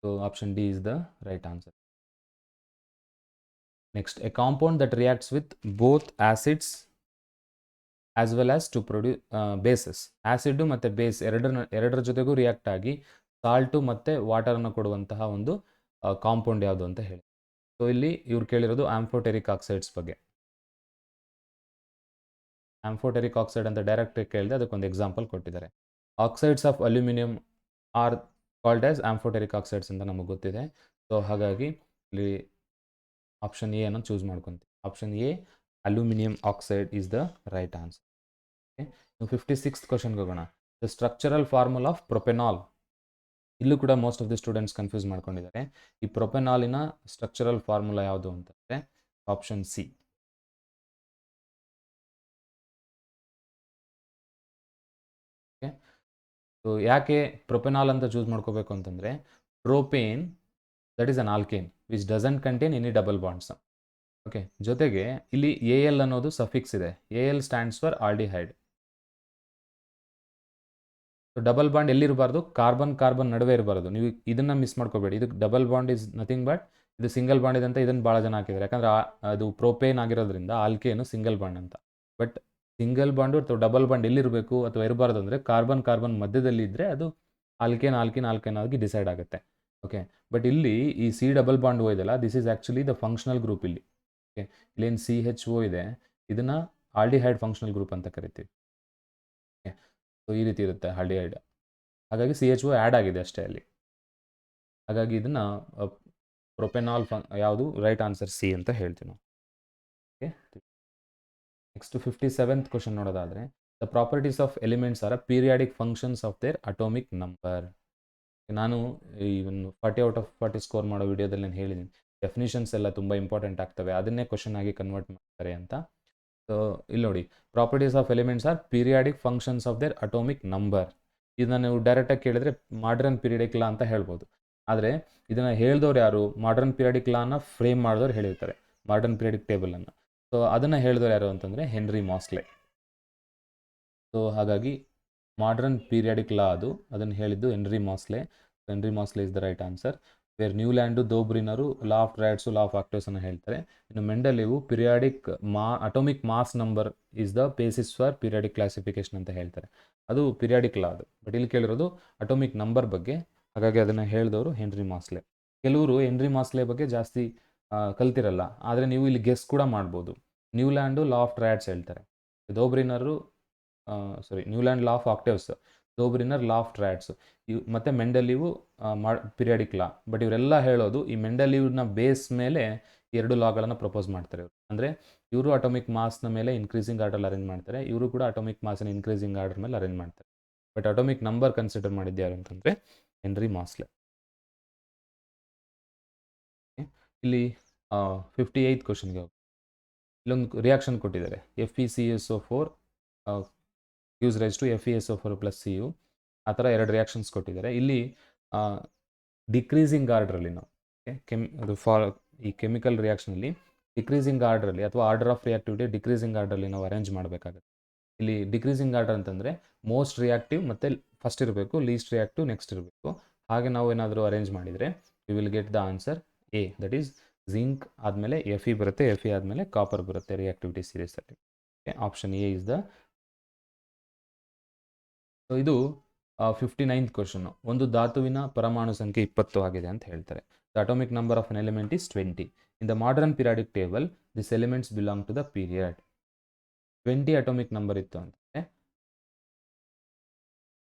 so option D is the right answer. Next, a compound that reacts with both acids as well as to produce bases. Acid ಮತ್ತು base ಎರಡರ ಜೊತೆಗೂ react ಆಗಿ salt ಮತ್ತು ವಾಟರನ್ನು ಕೊಡುವಂತಹ ಒಂದು compound ಯಾವುದು ಅಂತ ಹೇಳಿ. ಸೊ ಇಲ್ಲಿ ಇವ್ರು ಕೇಳಿರೋದು ಆಂಫೋಟೆರಿಕ್ ಆಕ್ಸೈಡ್ಸ್ ಬಗ್ಗೆ. ಆಂಫೋಟೆರಿಕ್ ಆಕ್ಸೈಡ್ ಅಂತ ಡೈರೆಕ್ಟಾಗಿ ಕೇಳಿದೆ, ಅದಕ್ಕೊಂದು ಎಕ್ಸಾಂಪಲ್ ಕೊಟ್ಟಿದ್ದಾರೆ. Oxides of aluminium are called as amphoteric oxides ಅಂತ ನಮಗೆ ಗೊತ್ತಿದೆ. ಸೊ ಹಾಗಾಗಿ ಇಲ್ಲಿ ಆಪ್ಷನ್ ಎ ಅನ್ನು ಚೂಸ್ ಮಾಡ್ಕೊತೀವಿ. Option A aluminium oxide is the right answer. Okay, 56th ಕ್ವಶನ್ಗೆ ಹೋಗೋಣ. The structural formula of propanol. ಇಲ್ಲೂ ಕೂಡ most of the students confuse ಮಾಡ್ಕೊಂಡಿದ್ದಾರೆ. ಈ ಪ್ರೊಪೆನಾಲಿನ ಸ್ಟ್ರಕ್ಚರಲ್ ಫಾರ್ಮುಲಾ ಯಾವುದು ಅಂತಂದರೆ ಆಪ್ಷನ್ ಸಿ. ಓಕೆ, ಸೊ ಯಾಕೆ ಪ್ರೊಪೆನಾಲ್ ಅಂತ ಚೂಸ್ ಮಾಡ್ಕೋಬೇಕು ಅಂತಂದರೆ, propane that is an alkane which doesn't contain any double bonds. Okay, ಜೊತೆಗೆ ಇಲ್ಲಿ ಎ ಎಲ್ ಅನ್ನೋದು ಸಫಿಕ್ಸ್ ಇದೆ. A L stands for aldehyde. So double bond ಎಲ್ಲಿರಬಾರ್ದು, ಕಾರ್ಬನ್ ಕಾರ್ಬನ್ ನಡುವೆ ಇರಬಾರ್ದು. ನೀವು ಇದನ್ನು ಮಿಸ್ ಮಾಡ್ಕೋಬೇಡಿ. ಇದು double bond is nothing but ಇದು ಸಿಂಗಲ್ ಬಾಂಡ್ ಇದೆ ಅಂತ ಇದನ್ನು ಭಾಳ ಜನ ಹಾಕಿದ್ದಾರೆ. ಯಾಕಂದರೆ ಅದು ಪ್ರೋಪೇನ್ ಆಗಿರೋದ್ರಿಂದ ಆಲ್ಕೇನು ಸಿಂಗಲ್ ಬಾಂಡ್ ಅಂತ. ಬಟ್ ಸಿಂಗಲ್ ಬಾಂಡು ಅಥವಾ ಡಬಲ್ ಬಾಂಡ್ ಎಲ್ಲಿರಬೇಕು ಅಥವಾ ಇರಬಾರ್ದು ಅಂದರೆ ಕಾರ್ಬನ್ ಕಾರ್ಬನ್ ಮಧ್ಯದಲ್ಲಿ ಇದ್ದರೆ ಅದು ಆಲ್ಕೇನ್ ಆಲ್ಕೇನ್ ಆಲ್ಕೇನ್ ಆಗಿ ಡಿಸೈಡ್ ಆಗುತ್ತೆ. ಓಕೆ, ಬಟ್ ಇಲ್ಲಿ ಈ ಸಿ ಡಬಲ್ ಬಾಂಡ್ ಓ ಇದೆಲ್ಲ, this is actually the functional group. ಇಲ್ಲಿ ಓಕೆ, ಇಲ್ಲೇನು CHO ಇದೆ, ಇದನ್ನು ಆಲ್ಡಿಹೈಡ್ ಫಂಕ್ಷನಲ್ ಗ್ರೂಪ್ ಅಂತ ಕರಿತೀವಿ. ಓಕೆ, ಸೊ ಈ ರೀತಿ ಇರುತ್ತೆ ಆಲ್ಡಿಹೈಡ್. ಹಾಗಾಗಿ CHO ಆ್ಯಡ್ ಆಗಿದೆ ಅಷ್ಟೇ ಅಲ್ಲಿ. ಹಾಗಾಗಿ ಇದನ್ನು ಪ್ರೊಪೆನಾಲ್ ಯಾವುದು ರೈಟ್ ಆನ್ಸರ್ ಸಿ ಅಂತ ಹೇಳ್ತೀವಿ ನಾವು. ಓಕೆ, ನೆಕ್ಸ್ಟ್ 57th ಕ್ವಶನ್ ನೋಡೋದಾದರೆ, the properties of elements are periodic functions of their atomic number. ನಾನು ಈ ಒಂದು 40 ಔಟ್ ಆಫ್ 40 ಸ್ಕೋರ್ ಮಾಡೋ ವಿಡಿಯೋದಲ್ಲಿ ನಾನು ಹೇಳಿದ್ದೀನಿ, ಡೆಫಿನಿಷನ್ಸ್ ಎಲ್ಲ ತುಂಬ ಇಂಪಾರ್ಟೆಂಟ್ ಆಗ್ತವೆ, ಅದನ್ನೇ ಕ್ವಶನ್ ಆಗಿ ಕನ್ವರ್ಟ್ ಮಾಡ್ತಾರೆ ಅಂತ. ಸೊ ಇಲ್ಲಿ ನೋಡಿ, properties of elements are periodic functions of their atomic number. ಇದನ್ನು ನೀವು ಡೈರೆಕ್ಟಾಗಿ ಕೇಳಿದ್ರೆ ಮಾಡರ್ನ್ ಪೀರಿಯಡಿಕ್ ಲಾ ಅಂತ ಹೇಳ್ಬೋದು. ಆದರೆ ಇದನ್ನು ಹೇಳಿದವ್ರು ಯಾರು, ಮಾಡರ್ನ್ ಪೀರಿಯಡಿಕ್ ಲಾನ ಫ್ರೇಮ್ ಮಾಡಿದವ್ರು ಹೇಳಿರ್ತಾರೆ, ಮಾಡರ್ನ್ ಪೀರಿಯಡಿಕ್ ಟೇಬಲನ್ನು. ಸೊ ಅದನ್ನು ಹೇಳಿದವ್ರು ಯಾರು ಅಂತಂದರೆ ಹೆನ್ರಿ ಮಾಸ್ಲೆ. ಸೊ ಹಾಗಾಗಿ ಮಾಡರ್ನ್ ಪೀರಿಯಡಿಕ್ ಲಾ ಅದನ್ನು ಹೇಳಿದ್ದು Henry Moseley. Henry Moseley is the right answer. Where Newland, Dobereiner law of triads, law of ಆಕ್ಟಿವ್ಸನ್ನು ಹೇಳ್ತಾರೆ. ಇನ್ನು Mendeleev periodic atomic mass number is the basis for periodic classification ಅಂತ ಹೇಳ್ತಾರೆ. ಅದು periodic ಲಾ ಅದು. But ಇಲ್ಲಿ ಕೇಳಿರೋದು ಅಟೋಮಿಕ್ ನಂಬರ್ ಬಗ್ಗೆ, ಹಾಗಾಗಿ ಅದನ್ನು ಹೇಳಿದವರು ಹೆನ್ರಿ ಮಾಸ್ಲೆ. ಕೆಲವರು ಹೆನ್ರಿ ಮಾಸ್ಲೆ ಬಗ್ಗೆ ಜಾಸ್ತಿ ಕಲ್ತಿರಲ್ಲ, ಆದರೆ ನೀವು ಇಲ್ಲಿ ಗೆಸ್ ಕೂಡ ಮಾಡ್ಬೋದು. ನ್ಯೂಲ್ಯಾಂಡು ಲಾ ಆಫ್ ಟ್ರಯಾಡ್ಸ್ ಹೇಳ್ತಾರೆ, Dobereiner Newland law of octaves, Dobereiner law of triads, ಮತ್ತು ಮೆಂಡಲೀವು ಪಿರಿಯಾಡಿಕ್ ಲಾ. ಬಟ್ ಇವರೆಲ್ಲ ಹೇಳೋದು ಈ ಮೆಂಡಲೀವ್ನ ಬೇಸ್ ಮೇಲೆ ಎರಡು ಲಾಗಳನ್ನು ಪ್ರಪೋಸ್ ಮಾಡ್ತಾರೆ ಇವರು. ಅಂದರೆ ಇವರು ಅಟೋಮಿಕ್ ಮಾಸ್ನ ಮೇಲೆ ಇನ್ಕ್ರೀಸಿಂಗ್ ಆರ್ಡರ್ ಅರೇಂಜ್ ಮಾಡ್ತಾರೆ, ಇವರು ಕೂಡ ಅಟೋಮಿಕ್ ಮಾಸ್ನ ಇನ್ಕ್ರೀಸಿಂಗ್ ಆರ್ಡರ್ ಮೇಲೆ ಅರೇಂಜ್ ಮಾಡ್ತಾರೆ. ಬಟ್ ಅಟೋಮಿಕ್ ನಂಬರ್ ಕನ್ಸಿಡರ್ ಮಾಡಿದ್ಯಾರು ಅಂತಂದರೆ ಹೆನ್ರಿ ಮಾಸ್ಲೆ. ಇಲ್ಲಿ 58th ಕ್ವಶನ್ಗೆ ಹೋಗಿ, ಇಲ್ಲೊಂದು ರಿಯಾಕ್ಷನ್ ಕೊಟ್ಟಿದ್ದಾರೆ. FeCSO4 gives rise to FeSO4 plus Cu. ಆ ಥರ ಎರಡು ರಿಯಾಕ್ಷನ್ಸ್ ಕೊಟ್ಟಿದ್ದಾರೆ. ಇಲ್ಲಿ ಡಿಕ್ರೀಸಿಂಗ್ ಆರ್ಡ್ರಲ್ಲಿ ನಾವು ಈ ಕೆಮಿಕಲ್ ರಿಯಾಕ್ಷನಲ್ಲಿ ಡಿಕ್ರೀಸಿಂಗ್ ಆರ್ಡ್ರಲ್ಲಿ ಅಥವಾ ಆರ್ಡರ್ ಆಫ್ ರಿಯಾಕ್ಟಿವಿಟಿ ಡಿಕ್ರೀಸಿಂಗ್ ಆರ್ಡ್ರಲ್ಲಿ ನಾವು ಅರೇಂಜ್ ಮಾಡಬೇಕಾಗುತ್ತೆ. ಇಲ್ಲಿ ಡಿಕ್ರೀಸಿಂಗ್ ಆರ್ಡರ್ ಅಂತಂದರೆ ಮೋಸ್ಟ್ ರಿಯಾಕ್ಟಿವ್ ಮತ್ತು ಫಸ್ಟ್ ಇರಬೇಕು, ಲೀಸ್ಟ್ ರಿಯಾಕ್ಟಿವ್ ನೆಕ್ಸ್ಟ್ ಇರಬೇಕು. ಹಾಗೆ ನಾವು ಏನಾದರೂ ಅರೇಂಜ್ ಮಾಡಿದರೆ we will get the answer A, that is zinc ಆದಮೇಲೆ Fe ಬರುತ್ತೆ, Fe ಆದಮೇಲೆ ಕಾಪರ್ ಬರುತ್ತೆ ರಿಯಾಕ್ಟಿವಿಟಿ ಸೀರೀಸಲ್ಲಿ. Option A is the. So ಇದು 59th ಕ್ವಶನ್ನು. ಒಂದು ಧಾತುವಿನ ಪರಮಾಣು ಸಂಖ್ಯೆ 20 ಆಗಿದೆ ಅಂತ ಹೇಳ್ತಾರೆ. The atomic number of an element is 20. In the modern periodic table this elements belong to the period. 20 atomic number ಇತ್ತು ಅಂದರೆ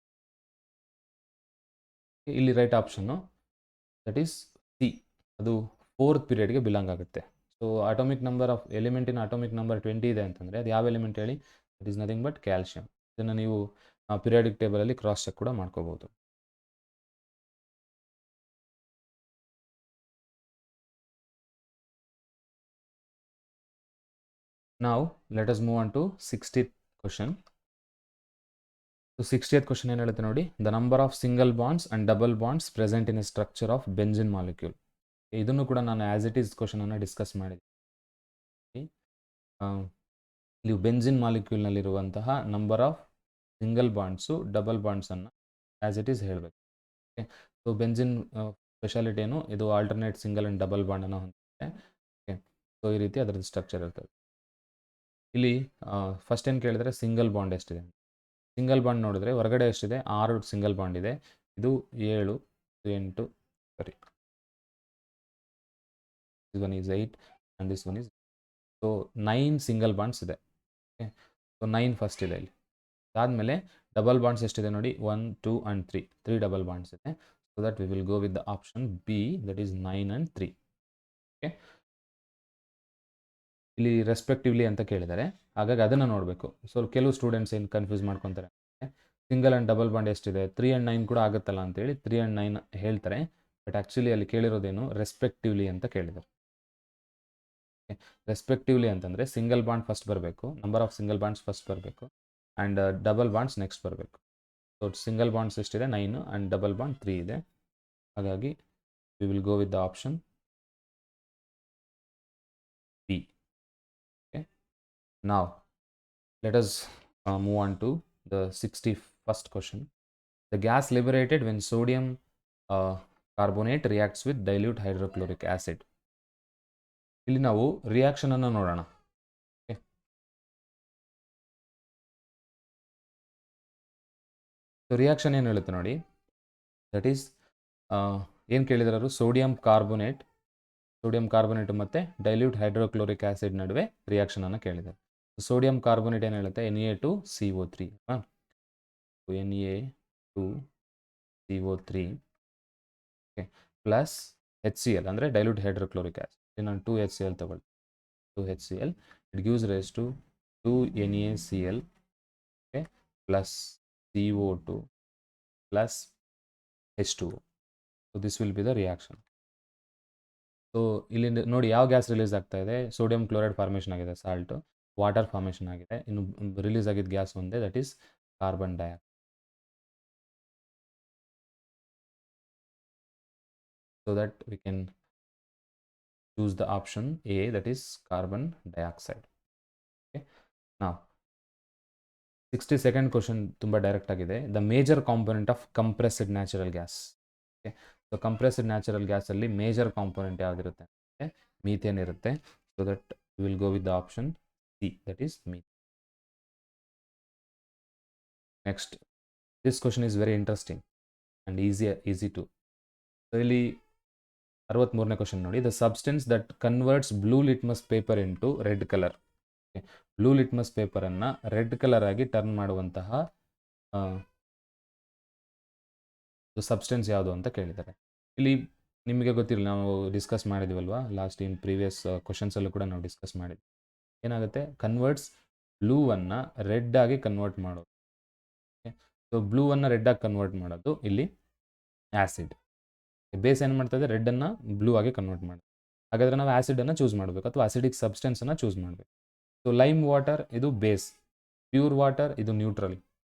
ಇಲ್ಲಿ right option that is C, ಅದು 4th ಪೀರಿಯಡ್ಗೆ ಬಿಲಾಂಗ್ ಆಗುತ್ತೆ. ಸೊ ಅಟೋಮಿಕ್ ನಂಬರ್ ಆಫ್ ಎಲಿಮೆಂಟಿನ atomic number 20 ಇದೆ ಅಂತಂದರೆ ಅದು ಯಾವ ಎಲಿಮೆಂಟ್ ಹೇಳಿ, that is nothing but calcium. ಇದನ್ನು ನೀವು ಪಿರಿಯಾಡಿಕ್ ಟೇಬಲಲ್ಲಿ ಕ್ರಾಸ್ ಚೆಕ್ ಕೂಡ ಮಾಡ್ಕೋಬೋದು. Now let us move on to 60th question. So 60th question ಏನು ಹೇಳುತ್ತೆ ನೋಡಿ, the number of single bonds and double bonds present in a structure of benzene molecule. ಇದನ್ನು ಕೂಡ ನಾನು ಆಸ್ ಇಟ್ ಈಸ್ ಕ್ವಶನ್ ಅನ್ನು discuss ಮಾಡಿದ್ದೀನಿ. ನೀವು benzene ಮಾಲಿಕ್ಯೂಲ್ನಲ್ಲಿರುವಂತಹ number of single bonds double ಬಾಂಡ್ಸನ್ನು ಆಸ್ ಇಟ್ ಈಸ್ ಹೇಳಬೇಕು. ಓಕೆ, ಸೊ ಬೆಂಜಿನ್ ಸ್ಪೆಷಾಲಿಟಿ ಏನು, ಇದು ಆಲ್ಟರ್ನೇಟ್ ಸಿಂಗಲ್ ಆ್ಯಂಡ್ ಡಬಲ್ ಬಾಂಡನ್ನು ಹೊಂದಿದೆ. ಓಕೆ, ಸೊ ಈ ರೀತಿ ಅದರದ್ದು ಸ್ಟ್ರಕ್ಚರ್ ಇರ್ತದೆ. ಇಲ್ಲಿ ಫಸ್ಟ್ ಏನು ಕೇಳಿದರೆ ಸಿಂಗಲ್ ಬಾಂಡ್ ಎಷ್ಟಿದೆ. ಸಿಂಗಲ್ ಬಾಂಡ್ ನೋಡಿದ್ರೆ ಹೊರಗಡೆ ಎಷ್ಟಿದೆ, 6 ಸಿಂಗಲ್ ಬಾಂಡ್ ಇದೆ. ಇದು 7, 8, ಸಾರಿ, this one is 8 and this one is, so 9 single bonds ಇದೆ. ಓಕೆ, ಸೊ 9 ಫಸ್ಟ್ ಇದೆ ಇಲ್ಲಿ. ಅದಾದಮೇಲೆ ಡಬಲ್ ಬಾಂಡ್ಸ್ ಎಷ್ಟಿದೆ ನೋಡಿ, 1, 2 and 3 ಡಬಲ್ ಬಾಂಡ್ಸ್ ಇದೆ. So that we will go with the option B, that is 9 and 3. Okay, ಇಲ್ಲಿ respectively ಅಂತ ಕೇಳಿದ್ದಾರೆ, ಹಾಗಾಗಿ ಅದನ್ನು ನೋಡಬೇಕು. ಸೊ ಕೆಲವು ಸ್ಟೂಡೆಂಟ್ಸ್ ಏನು ಕನ್ಫ್ಯೂಸ್ ಮಾಡ್ಕೊತಾರೆ, ಸಿಂಗಲ್ ಆ್ಯಂಡ್ ಡಬಲ್ ಬಾಂಡ್ ಎಷ್ಟಿದೆ, 3 and 9 ಕೂಡ ಆಗುತ್ತಲ್ಲ ಅಂತೇಳಿ 3 and 9 ಹೇಳ್ತಾರೆ. ಬಟ್ ಆ್ಯಕ್ಚುಲಿ ಅಲ್ಲಿ ಕೇಳಿರೋದೇನು, ರೆಸ್ಪೆಕ್ಟಿವ್ಲಿ ಅಂತ ಕೇಳಿದ್ದಾರೆ. ರೆಸ್ಪೆಕ್ಟಿವ್ಲಿ ಅಂತಂದರೆ ಸಿಂಗಲ್ ಬಾಂಡ್ ಫಸ್ಟ್ ಬರಬೇಕು, number of single bonds first ಬರಬೇಕು, ಆ್ಯಂಡ್ ಡಬಲ್ ಬಾಂಡ್ಸ್ ನೆಕ್ಸ್ಟ್ ಬರಬೇಕು. ಸೊ ಸಿಂಗಲ್ ಬಾಂಡ್ಸ್ ಎಷ್ಟಿದೆ 9 ಆ್ಯಂಡ್ ಡಬಲ್ ಬಾಂಡ್ 3 ಇದೆ. ಹಾಗಾಗಿ we will go with the option B. Okay, ನಾವ್ let us move on to the 61st question. The gas liberated when sodium carbonate reacts with dilute hydrochloric acid. ಇಲ್ಲಿ ನಾವು reaction ಅನ್ನು ನೋಡೋಣ. Okay, so reaction ಏನು ಹೇಳುತ್ತೆ ನೋಡಿ, that is ಏನು ಕೇಳಿದ್ರು, ಸೋಡಿಯಂ ಕಾರ್ಬೋನೇಟ್ ಮತ್ತು ಡೈಲ್ಯೂಟ್ ಹೈಡ್ರೋಕ್ಲೋರಿಕ್ ಆ್ಯಸಿಡ್ ನಡುವೆ ರಿಯಾಕ್ಷನ್ ಅನ್ನು ಕೇಳಿದ್ದಾರೆ. ಸೋಡಿಯಂ ಕಾರ್ಬೋನೇಟ್ ಏನು ಹೇಳುತ್ತೆ, Na2CO3, Na2CO3, okay, plus HCl ಅಂದರೆ ಡೈಲ್ಯೂಟ್ ಹೈಡ್ರೋಕ್ಲೋರಿಕ್ ಆ್ಯಸಿಡ್. ನಾನು 2 HCl ತಗೊಳ್ಳಿ, 2 HCl, it gives rise to 2 NaCl, okay, plus CO2 plus H2O. So this will be the reaction. ಸೊ ಇಲ್ಲಿ ನೋಡಿ ಯಾವ ಗ್ಯಾಸ್ ರಿಲೀಸ್ ಆಗ್ತಾ ಇದೆ, ಸೋಡಿಯಂ ಕ್ಲೋರೈಡ್ ಫಾರ್ಮೇಷನ್ ಆಗಿದೆ, ಸಾಲ್ಟು, ವಾಟರ್ ಫಾರ್ಮೇಷನ್ ಆಗಿದೆ, ಇನ್ನು ರಿಲೀಸ್ ಆಗಿದ್ದ ಗ್ಯಾಸ್ ಒಂದೇ, that is carbon dioxide. So that we can choose the option A, that is carbon dioxide. Okay, now 62nd question ತುಂಬಾ ಡೈರೆಕ್ಟ್ ಆಗಿದೆ. The major component of compressed natural gas. Okay, so compressed natural ಗ್ಯಾಸಲ್ಲಿ major component ಯಾವುದಿರುತ್ತೆ ಅಂದರೆ methane ಇರುತ್ತೆ. So that we will go with the option C, that is methane. Next, this question is very interesting and easy to. So ಇಲ್ಲಿ 63ನೇ question ನೋಡಿ, the substance that converts blue litmus paper into red colour. Blue litmus ಪೇಪರನ್ನು red colour ಆಗಿ turn ಮಾಡುವಂತಹ substance ಯಾವುದು ಅಂತ ಕೇಳಿದ್ದಾರೆ. ಇಲ್ಲಿ ನಿಮಗೆ ಗೊತ್ತಿರಲಿ, ನಾವು ಡಿಸ್ಕಸ್ ಮಾಡಿದ್ವಲ್ವಾ ಲಾಸ್ಟ್ ಇನ್ ಪ್ರೀವಿಯಸ್ ಕ್ವಶನ್ಸಲ್ಲೂ ಕೂಡ ನಾವು ಡಿಸ್ಕಸ್ ಮಾಡಿದ್ವಿ. ಏನಾಗುತ್ತೆ, ಕನ್ವರ್ಟ್ಸ್ ಬ್ಲೂವನ್ನು ರೆಡ್ ಆಗಿ ಕನ್ವರ್ಟ್ ಮಾಡೋದು. ಸೊ ಬ್ಲೂವನ್ನು ರೆಡ್ ಆಗಿ ಕನ್ವರ್ಟ್ ಮಾಡೋದು ಇಲ್ಲಿ ಆ್ಯಸಿಡ್. ಬೇಸ್ ಏನು ಮಾಡ್ತದೆ, ರೆಡ್ಡನ್ನು ಬ್ಲೂ ಆಗಿ ಕನ್ವರ್ಟ್ ಮಾಡೋದು. ಹಾಗಾದರೆ ನಾವು ಆ್ಯಸಿಡನ್ನು ಚೂಸ್ ಮಾಡಬೇಕು ಅಥವಾ ಆಸಿಡಿಕ್ ಸಬ್ಸ್ಟೆನ್ಸನ್ನು ಚೂಸ್ ಮಾಡಬೇಕು. ಸೊ ಲೈಮ್ ವಾಟರ್ ಇದು ಬೇಸ್, ಪ್ಯೂರ್ ವಾಟರ್ ಇದು neutral,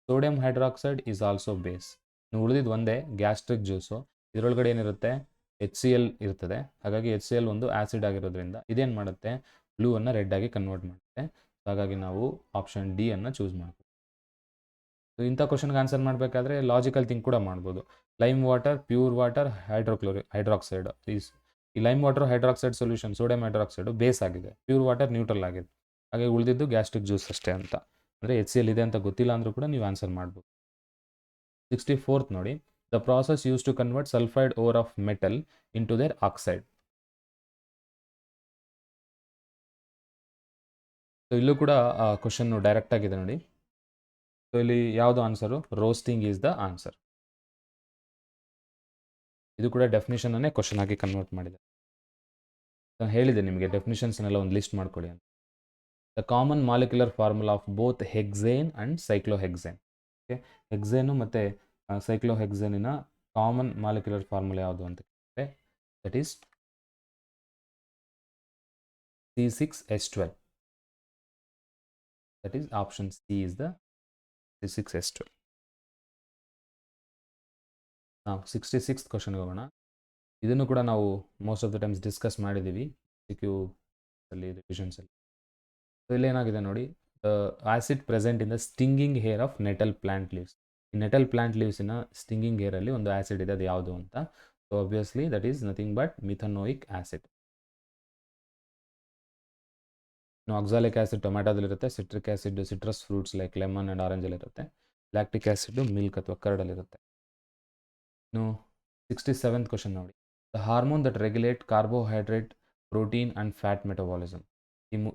sodium hydroxide is also base. ನೀವು ಉಳಿದಿದ್ದು ಒಂದೇ ಗ್ಯಾಸ್ಟ್ರಿಕ್ ಜ್ಯೂಸು, ಇದರೊಳಗಡೆ ಏನಿರುತ್ತೆ, HCl ಇರ್ತದೆ. ಹಾಗಾಗಿ HCl ಒಂದು ಆ್ಯಸಿಡ್ ಆಗಿರೋದ್ರಿಂದ ಇದೇನು ಮಾಡುತ್ತೆ, ಬ್ಲೂವನ್ನು ರೆಡ್ ಆಗಿ ಕನ್ವರ್ಟ್ ಮಾಡುತ್ತೆ. ಹಾಗಾಗಿ ನಾವು ಆಪ್ಷನ್ ಡಿ ಅನ್ನು ಚೂಸ್ ಮಾಡ್ಬೋದು. ಸೊ ಇಂಥ ಕ್ವಶನ್ಗೆ ಆನ್ಸರ್ ಮಾಡಬೇಕಾದ್ರೆ ಲಾಜಿಕಲ್ ಥಿಂಕ್ ಕೂಡ ಮಾಡ್ಬೋದು. Lime water, pure water, hydroxide ಈ lime water hydroxide solution, sodium hydroxide base ಆಗಿದೆ, ಪ್ಯೂರ್ ವಾಟರ್ ನ್ಯೂಟ್ರಲ್ ಆಗಿದೆ. ಹಾಗೆ ಉಳಿದಿದ್ದು ಗ್ಯಾಸ್ಟ್ರಿಕ್ ಜ್ಯೂಸ್ ಅಷ್ಟೇ ಅಂತ. ಅಂದರೆ HCl ಇದೆ ಅಂತ ಗೊತ್ತಿಲ್ಲ ಅಂದರೂ ಕೂಡ ನೀವು ಆನ್ಸರ್ ಮಾಡ್ಬೋದು. 64th ನೋಡಿ, the process use to convert sulphide ore of metal into their oxide. So ಇಲ್ಲೂ ಕೂಡ ಕ್ವಶನ್ನು ಡೈರೆಕ್ಟ್ ಆಗಿದೆ ನೋಡಿ. ಸೊ ಇಲ್ಲಿ ಯಾವುದು answer, roasting is the answer. ಇದು ಕೂಡ ಡೆಫಿನಿಷನನ್ನೇ ಕ್ವಶನ್ ಆಗಿ ಕನ್ವರ್ಟ್ ಮಾಡಿದೆ. ನಾನು ಹೇಳಿದೆ ನಿಮಗೆ ಡೆಫಿನಿಷನ್ಸ್ನೆಲ್ಲ ಒಂದು ಲಿಸ್ಟ್ ಮಾಡ್ಕೊಳ್ಳಿ ಅಂತ. The common molecular formula of both hexane and cyclohexane. Okay, hexane ಮತ್ತು ಸೈಕ್ಲೋಹೆಕ್ಸೇನಿನ ಕಾಮನ್ ಮಾಲಿಕ್ಯುಲರ್ ಫಾರ್ಮುಲಾ ಯಾವುದು ಅಂತ ಕೇಳಿದ್ರೆ that is C6H12. That is option C is the C6H12. ನಾವು 66th ಕ್ವಶನ್ಗೆ ಹೋಗೋಣ. ಇದನ್ನು ಕೂಡ ನಾವು most of the times discuss ಮಾಡಿದ್ದೀವಿ CQ ಅಲ್ಲಿ, ರಿವಿಷನ್ಸಲ್ಲಿ. ಸೊ ಇಲ್ಲಿ ಏನಾಗಿದೆ ನೋಡಿ, acid present in the stinging hair of nettle plant leaves. ಈ ನೆಟಲ್ ಪ್ಲಾಂಟ್ ಲೀವ್ಸಿನ ಸ್ಟಿಂಗಿಂಗ್ ಹೇರಲ್ಲಿ ಒಂದು ಆ್ಯಸಿಡ್ ಇದೆ, ಅದು ಯಾವುದು ಅಂತ. So obviously that is nothing but methanoic acid. ಇನ್ನು ಆಕ್ಸಾಲಿಕ್ ಆ್ಯಸಿಡ್ ಟೊಮ್ಯಾಟೋದಲ್ಲಿರುತ್ತೆ, citric acid citrus fruits like lemon and ಆರೆಂಜಲ್ಲಿರುತ್ತೆ, ಲ್ಯಾಕ್ಟಿಕ್ ಆ್ಯಸಿಡ್ ಮಿಲ್ಕ್ ಅಥವಾ ಕರ್ಡಲ್ಲಿರುತ್ತೆ. ಇನ್ನು 67th ಕ್ವಶನ್ ನೋಡಿ, the hormone that regulate carbohydrate, protein and fat metabolism.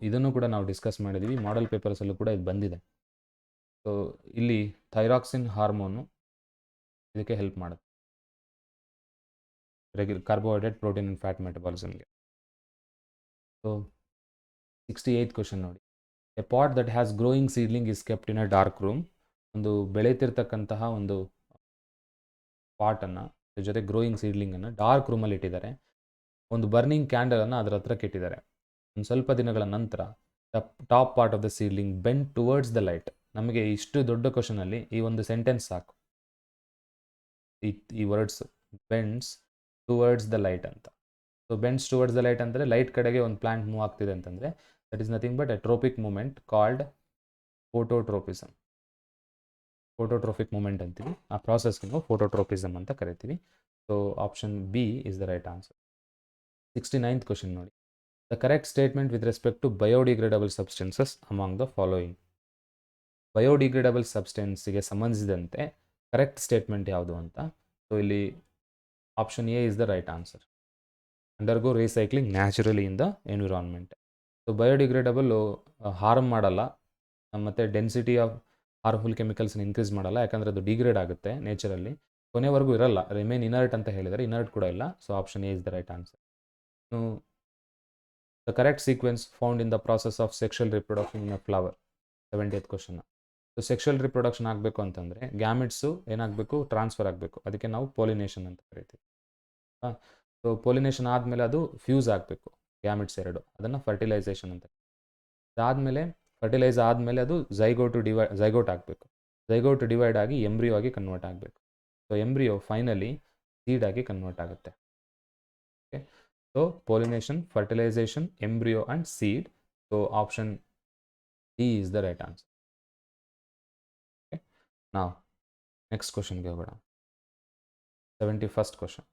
ಇದನ್ನು ಕೂಡ ನಾವು ಡಿಸ್ಕಸ್ ಮಾಡಿದ್ದೀವಿ, ಮಾಡೆಲ್ ಪೇಪರ್ಸಲ್ಲೂ ಕೂಡ ಇದು ಬಂದಿದೆ. ಸೊ ಇಲ್ಲಿ ಥೈರಾಕ್ಸಿನ್ ಹಾರ್ಮೋನು ಇದಕ್ಕೆ ಹೆಲ್ಪ್ ಮಾಡುತ್ತೆ, ಕಾರ್ಬೋಹೈಡ್ರೇಟ್, ಪ್ರೋಟೀನ್ ಆ್ಯಂಡ್ ಫ್ಯಾಟ್ ಮೆಟಬಾಲಿಸಮ್ಗೆ. ಸೊ 68th ಕ್ವಶನ್ ನೋಡಿ, a pot that has growing seedling is kept in a dark room. ಒಂದು ಬೆಳೀತಿರ್ತಕ್ಕಂತಹ ಒಂದು ಪಾಟನ್ನು ಜೊತೆ ಗ್ರೋಯಿಂಗ್ ಸೀಡ್ಲಿಂಗನ್ನು ಡಾರ್ಕ್ ರೂಮಲ್ಲಿ ಇಟ್ಟಿದ್ದಾರೆ. ಒಂದು ಬರ್ನಿಂಗ್ ಕ್ಯಾಂಡಲನ್ನು ಅದರ ಹತ್ರಕ್ಕೆ ಇಟ್ಟಿದ್ದಾರೆ. ಒಂದು ಸ್ವಲ್ಪ ದಿನಗಳ ನಂತರ top part of the seedling bend towards the light. ನಮಗೆ ಇಷ್ಟು ದೊಡ್ಡ ಕ್ವಶನಲ್ಲಿ ಈ ಒಂದು ಸೆಂಟೆನ್ಸ್ ಸಾಕು, ಈ words bends towards the light ಅಂತ. So bends towards the light ಅಂದರೆ ಲೈಟ್ ಕಡೆಗೆ ಒಂದು ಪ್ಲಾಂಟ್ ಮೂವ್ ಆಗ್ತಿದೆ ಅಂತಂದರೆ that is nothing but a tropic movement called phototropism. Phototropic movement ಅಂತೀವಿ, ಆ ಪ್ರಾಸೆಸ್ಗೆ ನಾವು ಫೋಟೋಟ್ರೋಪಿಸಮ್ ಅಂತ ಕರಿತೀವಿ. So option B is the right answer. 69th question ನೋಡಿ, the correct statement with respect to biodegradable substances among the following. Biodegradable ಸಬ್ಸ್ಟೆನ್ಸಿಗೆ ಸಂಬಂಧಿಸಿದಂತೆ correct statement ಯಾವುದು ಅಂತ. ಸೊ ಇಲ್ಲಿ option A is the right answer. Undergo recycling naturally in the environment. So biodegradable harm ಮಾಡಲ್ಲ, ಮತ್ತು density of harmful ಕೆಮಿಕಲ್ಸ್ನ increase ಮಾಡಲ್ಲ, ಯಾಕಂದರೆ ಅದು ಡಿಗ್ರೇಡ್ ಆಗುತ್ತೆ ನೇಚರಲ್ಲಿ, ಕೊನೆವರೆಗೂ ಇರಲ್ಲ, ರಿಮೇನ್ ಇನರ್ಟ್ ಅಂತ ಹೇಳಿದರೆ, ಇನರ್ಟ್ ಕೂಡ ಇಲ್ಲ. So option A is the right answer. The correct sequence found in the process of sexual reproduction in a flower. 70th question. So sexual reproduction ಆಗಬೇಕು ಅಂತಂದರೆ ಗ್ಯಾಮಿಟ್ಸು ಏನಾಗಬೇಕು, ಟ್ರಾನ್ಸ್ಫರ್ ಆಗಬೇಕು, ಅದಕ್ಕೆ ನಾವು ಪೋಲಿನೇಷನ್ ಅಂತ ಕರಿತೀವಿ. ಸೊ ಪೋಲಿನೇಷನ್ ಆದಮೇಲೆ ಅದು ಫ್ಯೂಸ್ ಆಗಬೇಕು, ಗ್ಯಾಮಿಟ್ಸ್ ಎರಡು, ಅದನ್ನು ಫರ್ಟಿಲೈಸೇಷನ್ ಅಂತ. ಅದಾದಮೇಲೆ ಫರ್ಟಿಲೈಸ್ ಆದಮೇಲೆ ಅದು ಝೈಗೋಟ್ ಆಗಬೇಕು, ಝೈಗೋಟ್ ಡಿವೈಡ್ ಆಗಿ ಎಂಬ್ರಿಯೋ ಆಗಿ ಕನ್ವರ್ಟ್ ಆಗಬೇಕು. ಸೊ ಎಂಬ್ರಿಯೋ ಫೈನಲಿ ಸೀಡ್ ಆಗಿ ಕನ್ವರ್ಟ್ ಆಗುತ್ತೆ. Okay, so pollination, fertilization, embryo and seed. So option D is the right answer. Okay, ನಾವು ನೆಕ್ಸ್ಟ್ ಕ್ವಶನ್ಗೆ ಹೋಗೋಣ. 71st question,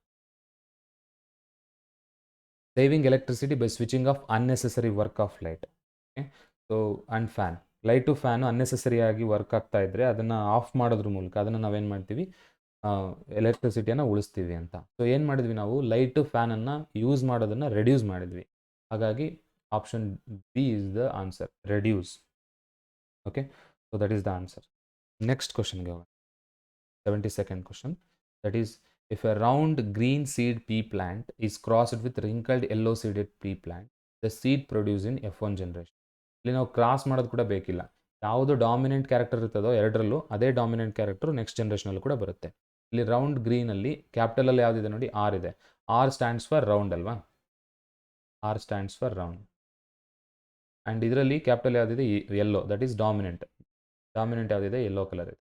saving electricity by switching off unnecessary work of light. Okay, so and fan. Light fan ಅನ್ನೆಸೆಸರಿಯಾಗಿ work ಆಗ್ತಾ ಇದ್ದರೆ ಅದನ್ನು of ಮಾಡೋದ್ರ ಮೂಲಕ ಅದನ್ನು ನಾವೇನು ಮಾಡ್ತೀವಿ, ಎಲೆಕ್ಟ್ರಿಸಿಟಿಯನ್ನು ಉಳಿಸ್ತೀವಿ ಅಂತ. ಸೊ ಏನು ಮಾಡಿದ್ವಿ ನಾವು, ಲೈಟು ಫ್ಯಾನನ್ನು ಯೂಸ್ ಮಾಡೋದನ್ನು ರೆಡ್ಯೂಸ್ ಮಾಡಿದ್ವಿ. ಹಾಗಾಗಿ option B is the answer, reduce. Okay, so that is the answer. Next ಕ್ವಶನ್ಗೆ ಹೋಗೋಣ. 72nd question, that is if a round green seed pea plant is crossed with wrinkled yellow seeded pea plant, the seed produced in F1 generation. ಇಲ್ಲಿ ನಾವು cross ಮಾಡೋದು ಕೂಡ ಬೇಕಿಲ್ಲ, ಯಾವುದು dominant character ಇರ್ತದೋ ಎರಡರಲ್ಲೂ ಅದೇ ಡಾಮಿನೆಂಟ್ ಕ್ಯಾರೆಕ್ಟರ್ ನೆಕ್ಸ್ಟ್ ಜನರೇಷನಲ್ಲೂ ಕೂಡ ಬರುತ್ತೆ. ಇಲ್ಲಿ ರೌಂಡ್ ಗ್ರೀನಲ್ಲಿ ಕ್ಯಾಪಿಟಲಲ್ಲಿ ಯಾವುದಿದೆ ನೋಡಿ, ಆರ್ ಇದೆ. ಆರ್ ಸ್ಟ್ಯಾಂಡ್ಸ್ ಫಾರ್ ರೌಂಡ್ ಅಲ್ವಾ, R stands for round. And ಇದರಲ್ಲಿ ಕ್ಯಾಪಿಟಲ್ ಯಾವುದಿದೆ, yellow, that is dominant. Dominant ಯಾವುದಿದೆ, ಯೆಲ್ಲೋ ಕಲರ್ ಇದೆ.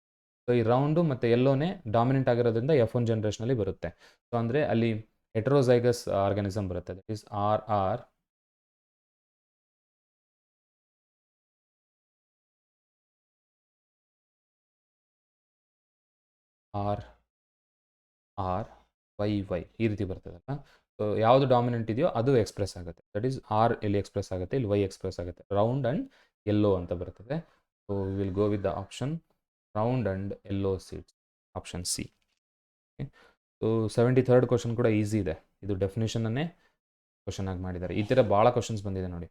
ಸೊ ಈ ರೌಂಡು ಮತ್ತು ಯೆಲ್ಲೋನೇ ಡಾಮಿನೆಂಟ್ ಆಗಿರೋದ್ರಿಂದ F1 ಜನರೇಷನಲ್ಲಿ ಬರುತ್ತೆ. ಸೊ ಅಂದರೆ ಅಲ್ಲಿ ಹೆಟರೋಝೈಗಸ್ ಆರ್ಗಾನಿಸಮ್ ಬರುತ್ತೆ, ದಟ್ ಈಸ್ ಆರ್ ವೈ ಈ ರೀತಿ ಬರ್ತದಲ್ಲ. ಸೊ ಯಾವುದು ಡಾಮಿನೆಂಟ್ ಇದೆಯೋ ಅದು ಎಕ್ಸ್ಪ್ರೆಸ್ ಆಗುತ್ತೆ, ದಟ್ ಈಸ್ ಆರ್ ಇಲ್ಲಿ ಎಕ್ಸ್ಪ್ರೆಸ್ ಆಗುತ್ತೆ, ಇಲ್ಲಿ ವೈ ಎಕ್ಸ್ಪ್ರೆಸ್ ಆಗುತ್ತೆ. ರೌಂಡ್ ಆ್ಯಂಡ್ ಯೆಲ್ಲೋ ಅಂತ ಬರ್ತದೆ. So will go with the option round and yellow seeds, option C. So 73rd question ಕೂಡ ಈಸಿ ಇದೆ, ಇದು ಡೆಫಿನೇಷನನ್ನೇ ಕ್ವಶನ್ ಆಗಿ ಮಾಡಿದ್ದಾರೆ. ಈ ಥರ ಭಾಳ ಕ್ವಶನ್ಸ್ ಬಂದಿದೆ ನೋಡಿ.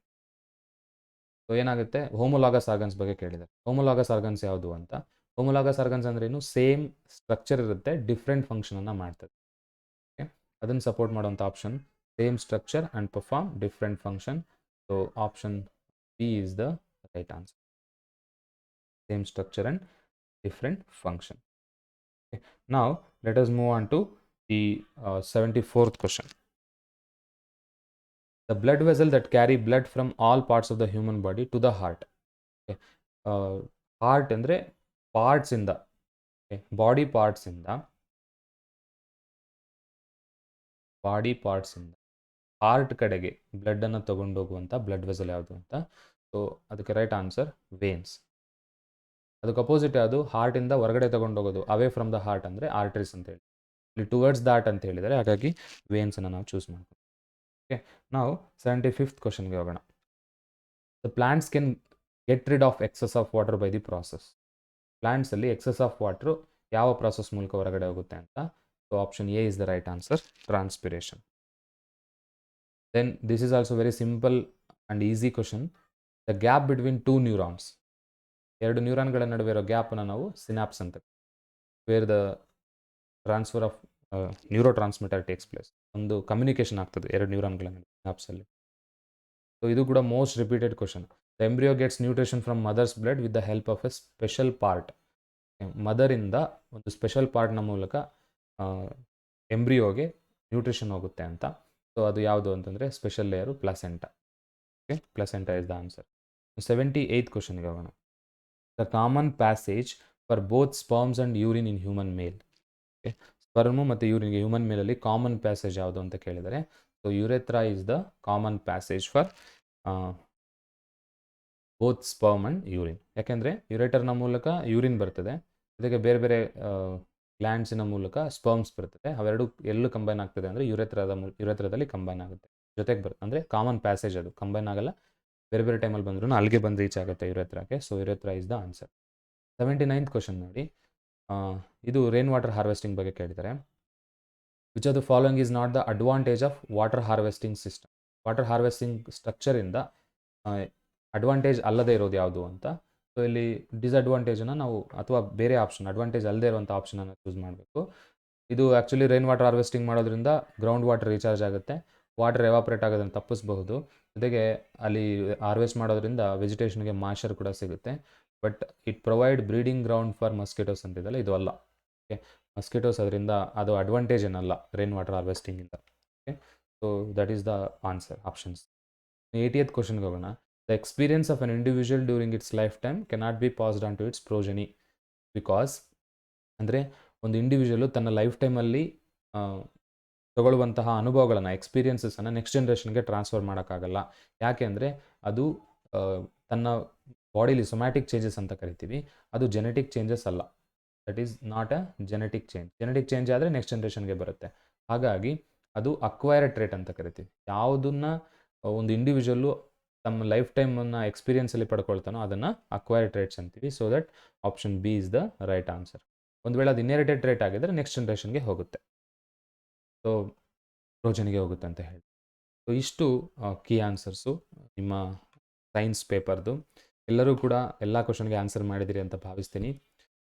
ಸೊ ಏನಾಗುತ್ತೆ, ಹೋಮೋಲಾಗಸ್ ಆರ್ಗನ್ಸ್ ಬಗ್ಗೆ ಕೇಳಿದ್ದಾರೆ. ಹೋಮೋಲಾಗಸ್ ಆರ್ಗನ್ಸ್ ಯಾವುದು ಅಂತ. ಹೋಮೋಲಾಗಸ್ ಆರ್ಗನ್ಸ್ ಅಂದ್ರೇನು, ಸೇಮ್ ಸ್ಟ್ರಕ್ಚರ್ ಇರುತ್ತೆ, ಡಿಫ್ರೆಂಟ್ ಫಂಕ್ಷನನ್ನು ಮಾಡ್ತದೆ. ಓಕೆ, ಅದನ್ನು ಸಪೋರ್ಟ್ ಮಾಡೋಂಥ option same structure and perform different function. So option B is the right answer, same structure and different function. Okay. Now let us move on to the 74th question. The blood vessel that carry blood from all parts of the human body to the heart. Okay. Heart ಅಂದರೆ ಪಾರ್ಟ್ಸಿಂದ, body ಪಾರ್ಟ್ಸಿಂದ heart ಕಡೆಗೆ ಬ್ಲಡ್ಡನ್ನು ತೊಗೊಂಡೋಗುವಂಥ blood vessel ಯಾವುದು ಅಂತ. So ಅದಕ್ಕೆ right answer veins. ಅದಕ್ಕೆ opposite ಯಾವುದು, ಹಾರ್ಟಿಂದ ಹೊರಗಡೆ ತೊಗೊಂಡೋಗೋದು, away from the heart ಅಂದರೆ arteries ಅಂತ ಹೇಳಿ, ಇಲ್ಲಿ ಟುವರ್ಡ್ಸ್ ದಾಟ್ ಅಂತ ಹೇಳಿದರೆ, ಹಾಗಾಗಿ ವೇನ್ಸನ್ನು ನಾವು ಚೂಸ್ ಮಾಡ್ತೀವಿ. ಓಕೆ, ನಾವು 75th ಕ್ವಶನ್ಗೆ ಹೋಗೋಣ. The plants can get rid of excess of water by the process. ಪ್ಲಾಂಟ್ಸಲ್ಲಿ ಎಕ್ಸಸ್ ಆಫ್ ವಾಟ್ರು ಯಾವ ಪ್ರಾಸೆಸ್ ಮೂಲಕ ಹೊರಗಡೆ ಹೋಗುತ್ತೆ ಅಂತ. So option A is the right answer, transpiration. Then this is also very simple and easy question. The gap between two neurons, ಎರಡು ನ್ಯೂರಾನ್ಗಳ ನಡುವೆ ಇರೋ ಗ್ಯಾಪನ್ನು ನಾವು ಸಿನಾಪ್ಸ್ ಅಂತ, where the transfer of neurotransmitter takes place. ಒಂದು communication ಆಗ್ತದೆ ಎರಡು ನ್ಯೂರಾನ್ಗಳ ನಡುವೆ ಸಿನಾಪ್ಸಲ್ಲಿ. ಸೊ ಇದು ಕೂಡ most repeated question. The embryo gets nutrition from mother's blood with the help of a special part. ಮದರಿಂದ ಒಂದು ಸ್ಪೆಷಲ್ ಪಾರ್ಟ್ನ ಮೂಲಕ ಎಂಬ್ರಿಯೋಗೆ ನ್ಯೂಟ್ರಿಷನ್ ಹೋಗುತ್ತೆ ಅಂತ. ಸೊ ಅದು ಯಾವುದು ಅಂತಂದರೆ special layer placenta. Okay, placenta is the answer. 78th ಕ್ವಶನ್ಗೆ ಹೋಗೋಣ. The common passage for both sperms and urine in human male. Okay, sperm ಮತ್ತು ಯೂರಿನ್ಗೆ ಹ್ಯೂಮನ್ ಮೇಲಲ್ಲಿ ಕಾಮನ್ ಪ್ಯಾಸೇಜ್ ಯಾವುದು ಅಂತ ಕೇಳಿದರೆ, so urethra is the common passage for both sperm and urine. ಯಾಕೆಂದರೆ ಯುರೇಟರ್ನ ಮೂಲಕ ಯೂರಿನ್ ಬರ್ತದೆ, ಜೊತೆಗೆ ಬೇರೆ ಬೇರೆ ಗ್ಲ್ಯಾಂಡ್ಸಿನ ಮೂಲಕ ಸ್ಪರ್ಮ್ಸ್ ಬರ್ತದೆ. ಅವೆರಡು ಎಲ್ಲೂ ಕಂಬೈನ್ ಆಗ್ತದೆ ಅಂದರೆ ಯುರೆಥ್ರಾದಲ್ಲಿ ಕಂಬೈನ್ ಆಗುತ್ತೆ, ಜೊತೆಗೆ ಬರುತ್ತೆ. ಅಂದರೆ ಕಾಮನ್ ಪ್ಯಾಸೇಜ್, ಅದು ಕಂಬೈನ್ ಆಗಲ್ಲ, ಬೇರೆ ಬೇರೆ ಟೈಮಲ್ಲಿ ಬಂದರೂ ಅಲ್ಲಿಗೆ ಬಂದು ರೀಚ್ ಆಗುತ್ತೆ ಯುರೆಥ್ರಾಕ್ಕೆ. So urethra is the answer. 79th question ನೋಡಿ. ಇದು ರೈನ್ ವಾಟರ್ ಹಾರ್ವೆಸ್ಟಿಂಗ್ ಬಗ್ಗೆ ಕೇಳಿದ್ದಾರೆ. Which of the following is not the advantage of water harvesting system. Water harvesting ಸ್ಟ್ರಕ್ಚರಿಂದ ಅಡ್ವಾಂಟೇಜ್ ಅಲ್ಲದೆ ಇರೋದು ಯಾವುದು ಅಂತ. ಸೊ ಇಲ್ಲಿ ಡಿಸ್ಅಡ್ವಾಂಟೇಜನ್ನು ನಾವು, ಅಥವಾ ಬೇರೆ ಆಪ್ಷನ್, ಅಡ್ವಾಂಟೇಜ್ ಅಲ್ಲದೆ ಇರುವಂಥ ಆಪ್ಷನನ್ನು ಚೂಸ್ ಮಾಡಬೇಕು. ಇದು ಆ್ಯಕ್ಚುಲಿ ರೈನ್ ವಾಟರ್ ಹಾರ್ವೆಸ್ಟಿಂಗ್ ಮಾಡೋದ್ರಿಂದ ಗ್ರೌಂಡ್ ವಾಟರ್ ರೀಚಾರ್ಜ್ ಆಗುತ್ತೆ, ವಾಟರ್ ಎವಾಪ್ರೇಟ್ ಆಗೋದನ್ನು ತಪ್ಪಿಸಬಹುದು, ಜೊತೆಗೆ ಅಲ್ಲಿ ಹಾರ್ವೆಸ್ಟ್ ಮಾಡೋದ್ರಿಂದ ವೆಜಿಟೇಷನ್ಗೆ ಮಾಯ್ಶ್ಚರ್ ಕೂಡ ಸಿಗುತ್ತೆ. But it provide breeding ground for mosquitoes ಅಂತಿದ್ದಲ್ಲ, ಇದು ಅಲ್ಲ. ಓಕೆ, ಮಸ್ಕಿಟೋಸ್ ಅದರಿಂದ ಅದು ಅಡ್ವಾಂಟೇಜ್ ಏನಲ್ಲ ರೈನ್ ವಾಟರ್ ಹಾರ್ವೆಸ್ಟಿಂಗಿಂದ. Okay, so that is the answer, options. 80th ಕ್ವಶನ್ಗೆ ಹೋಗೋಣ. The experience of an individual during its lifetime cannot be passed on to its progeny. Because ಅಂದರೆ ಒಂದು ಇಂಡಿವಿಜುವಲು ತನ್ನ life ಟೈಮಲ್ಲಿ ತಗೊಳ್ಳುವಂತಹ ಅನುಭವಗಳನ್ನು, ಎಕ್ಸ್ಪೀರಿಯನ್ಸಸನ್ನು ನೆಕ್ಸ್ಟ್ ಜನ್ರೇಷನ್ಗೆ ಟ್ರಾನ್ಸ್ಫರ್ ಮಾಡೋಕ್ಕಾಗಲ್ಲ. ಯಾಕೆ ಅಂದರೆ ಅದು ತನ್ನ ಬಾಡಿಲಿ ಸೊಮ್ಯಾಟಿಕ್ ಚೇಂಜಸ್ ಅಂತ ಕರಿತೀವಿ, ಅದು ಜೆನೆಟಿಕ್ ಚೇಂಜಸ್ ಅಲ್ಲ. That is not a genetic change. Genetic change ಆದರೆ ನೆಕ್ಸ್ಟ್ ಜನ್ರೇಷನ್ಗೆ ಬರುತ್ತೆ. ಹಾಗಾಗಿ ಅದು ಅಕ್ವೈರ್ಡ್ ಟ್ರೇಟ್ ಅಂತ ಕರಿತೀವಿ. ಯಾವುದನ್ನು ಒಂದು ಇಂಡಿವಿಜುವಲ್ಲು ತಮ್ಮ ಲೈಫ್ ಟೈಮನ್ನು ಎಕ್ಸ್ಪೀರಿಯನ್ಸಲ್ಲಿ ಪಡ್ಕೊಳ್ತಾನೋ ಅದನ್ನು ಅಕ್ವೈರ್ಡ್ ಟ್ರೇಟ್ಸ್ ಅಂತೀವಿ. So that option B is the right answer. ಒಂದು ವೇಳೆ ಅದು ಇನ್ಹೆರಿಟೆಡ್ ಟ್ರೇಟ್ ಆಗಿದ್ದರೆ ನೆಕ್ಸ್ಟ್ ಜನ್ರೇಷನ್ಗೆ ಹೋಗುತ್ತೆ, ಸೊ ಪ್ರೋಜನಿಗೆ ಹೋಗುತ್ತೆ ಅಂತ ಹೇಳಿ. ಸೊ ಇಷ್ಟು ಕೀ ಆನ್ಸರ್ಸು ನಿಮ್ಮ ಸೈನ್ಸ್ ಪೇಪರ್ದು. ಎಲ್ಲರೂ ಕೂಡ ಎಲ್ಲ ಕ್ವಶನ್ಗೆ ಆನ್ಸರ್ ಮಾಡಿದಿರಿ ಅಂತ ಭಾವಿಸ್ತೀನಿ.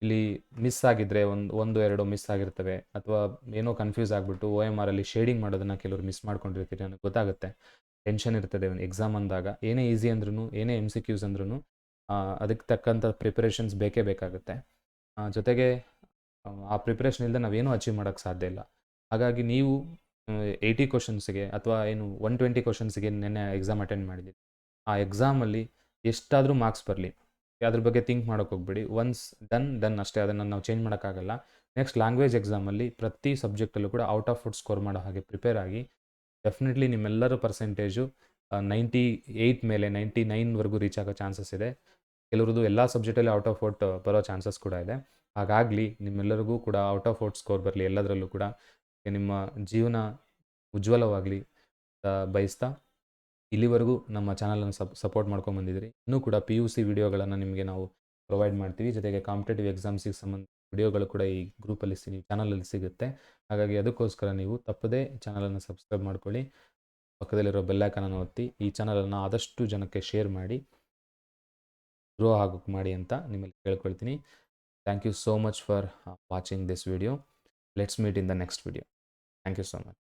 ಇಲ್ಲಿ ಮಿಸ್ ಆಗಿದ್ದರೆ ಒಂದು ಎರಡು ಮಿಸ್ ಆಗಿರ್ತವೆ, ಅಥವಾ ಏನೋ ಕನ್ಫ್ಯೂಸ್ ಆಗಿಬಿಟ್ಟು OMR ಅಲ್ಲಿ ಶೇಡಿಂಗ್ ಮಾಡೋದನ್ನು ಕೆಲವರು ಮಿಸ್ ಮಾಡ್ಕೊಂಡಿರ್ತೀರಿ, ನನಗೆ ಗೊತ್ತಾಗುತ್ತೆ. ಟೆನ್ಷನ್ ಇರ್ತದೆ ಎಕ್ಸಾಮ್ ಅಂದಾಗ. ಏನೇ ಈಸಿ ಅಂದ್ರೂ, ಏನೇ MCQs ಅಂದ್ರೂ ಅದಕ್ಕೆ ತಕ್ಕಂಥ ಪ್ರಿಪರೇಷನ್ಸ್ ಬೇಕೇ ಬೇಕಾಗುತ್ತೆ. ಜೊತೆಗೆ ಆ ಪ್ರಿಪ್ರೇಷನ್ ಇಲ್ಲದೆ ನಾವೇನೂ ಅಚೀವ್ ಮಾಡೋಕ್ಕೆ ಸಾಧ್ಯ ಇಲ್ಲ. ಹಾಗಾಗಿ ನೀವು 80 ಕ್ವಶನ್ಸ್ಗೆ ಅಥವಾ ಏನು 120 ಕ್ವಶನ್ಸ್ಗೆ ನೆನ್ನೆ ಎಕ್ಸಾಮ್ ಅಟೆಂಡ್ ಮಾಡಿದ್ದೀರಿ, ಆ ಎಕ್ಸಾಮಲ್ಲಿ ಎಷ್ಟಾದರೂ ಮಾರ್ಕ್ಸ್ ಬರಲಿ, ಅದ್ರ ಬಗ್ಗೆ ಥಿಂಕ್ ಮಾಡೋಕ್ಕೆ ಹೋಗ್ಬೇಡಿ. ಒನ್ಸ್ ಡನ್ ಅಷ್ಟೇ, ಅದನ್ನು ನಾವು ಚೇಂಜ್ ಮಾಡೋಕ್ಕಾಗಲ್ಲ. ನೆಕ್ಸ್ಟ್ ಲ್ಯಾಂಗ್ವೇಜ್ ಎಕ್ಸಾಮಲ್ಲಿ ಪ್ರತಿ ಸಬ್ಜೆಕ್ಟಲ್ಲೂ ಕೂಡ ಔಟ್ ಆಫ್ ಔಟ್ ಸ್ಕೋರ್ ಮಾಡೋ ಹಾಗೆ ಪ್ರಿಪೇರ್ ಆಗಿ. ಡೆಫಿನೆಟ್ಲಿ ನಿಮ್ಮೆಲ್ಲರ ಪರ್ಸೆಂಟೇಜು 98 ಮೇಲೆ 99ವರೆಗೂ ರೀಚ್ ಆಗೋ ಚಾನ್ಸಸ್ ಇದೆ. ಕೆಲವ್ರದ್ದು ಎಲ್ಲ ಸಬ್ಜೆಕ್ಟಲ್ಲಿ ಔಟ್ ಆಫ್ ಔಟ್ ಬರೋ ಚಾನ್ಸಸ್ ಕೂಡ ಇದೆ. ಹಾಗಾಗಲಿ, ನಿಮ್ಮೆಲ್ಲರಿಗೂ ಕೂಡ ಔಟ್ ಆಫ್ ಔಟ್ ಸ್ಕೋರ್ ಬರಲಿ ಎಲ್ಲದರಲ್ಲೂ ಕೂಡ. ನಿಮ್ಮ ಜೀವನ ಉಜ್ವಲವಾಗಲಿ ಬಯಸ್ತಾ, ಇಲ್ಲಿವರೆಗೂ ನಮ್ಮ ಚಾನಲನ್ನು ಸಪೋರ್ಟ್ ಮಾಡ್ಕೊಂಬಂದಿದ್ದೀರಿ. ಇನ್ನೂ ಕೂಡ PUC ವಿಡಿಯೋಗಳನ್ನು ನಿಮಗೆ ನಾವು ಪ್ರೊವೈಡ್ ಮಾಡ್ತೀವಿ. ಜೊತೆಗೆ ಕಾಂಪಿಟೇಟಿವ್ ಎಕ್ಸಾಮ್ಸಿಗೆ ಸಂಬಂಧ ವಿಡಿಯೋಗಳು ಕೂಡ ಈ ಗ್ರೂಪಲ್ಲಿ ಚಾನಲಲ್ಲಿ ಸಿಗುತ್ತೆ. ಹಾಗಾಗಿ ಅದಕ್ಕೋಸ್ಕರ ನೀವು ತಪ್ಪದೇ ಚಾನಲನ್ನು ಸಬ್ಸ್ಕ್ರೈಬ್ ಮಾಡ್ಕೊಳ್ಳಿ, ಪಕ್ಕದಲ್ಲಿರೋ ಬೆಲ್ಲೈಕನನ್ನು ಒತ್ತಿ, ಈ ಚಾನಲನ್ನು ಆದಷ್ಟು ಜನಕ್ಕೆ ಶೇರ್ ಮಾಡಿ, ಗ್ರೋ ಆಗೋಕ್ಕೆ ಮಾಡಿ ಅಂತ ನಿಮ್ಮಲ್ಲಿ ಕೇಳ್ಕೊಳ್ತೀನಿ. Thank you so much for watching this video. Let's meet in the next video. Thank you so much.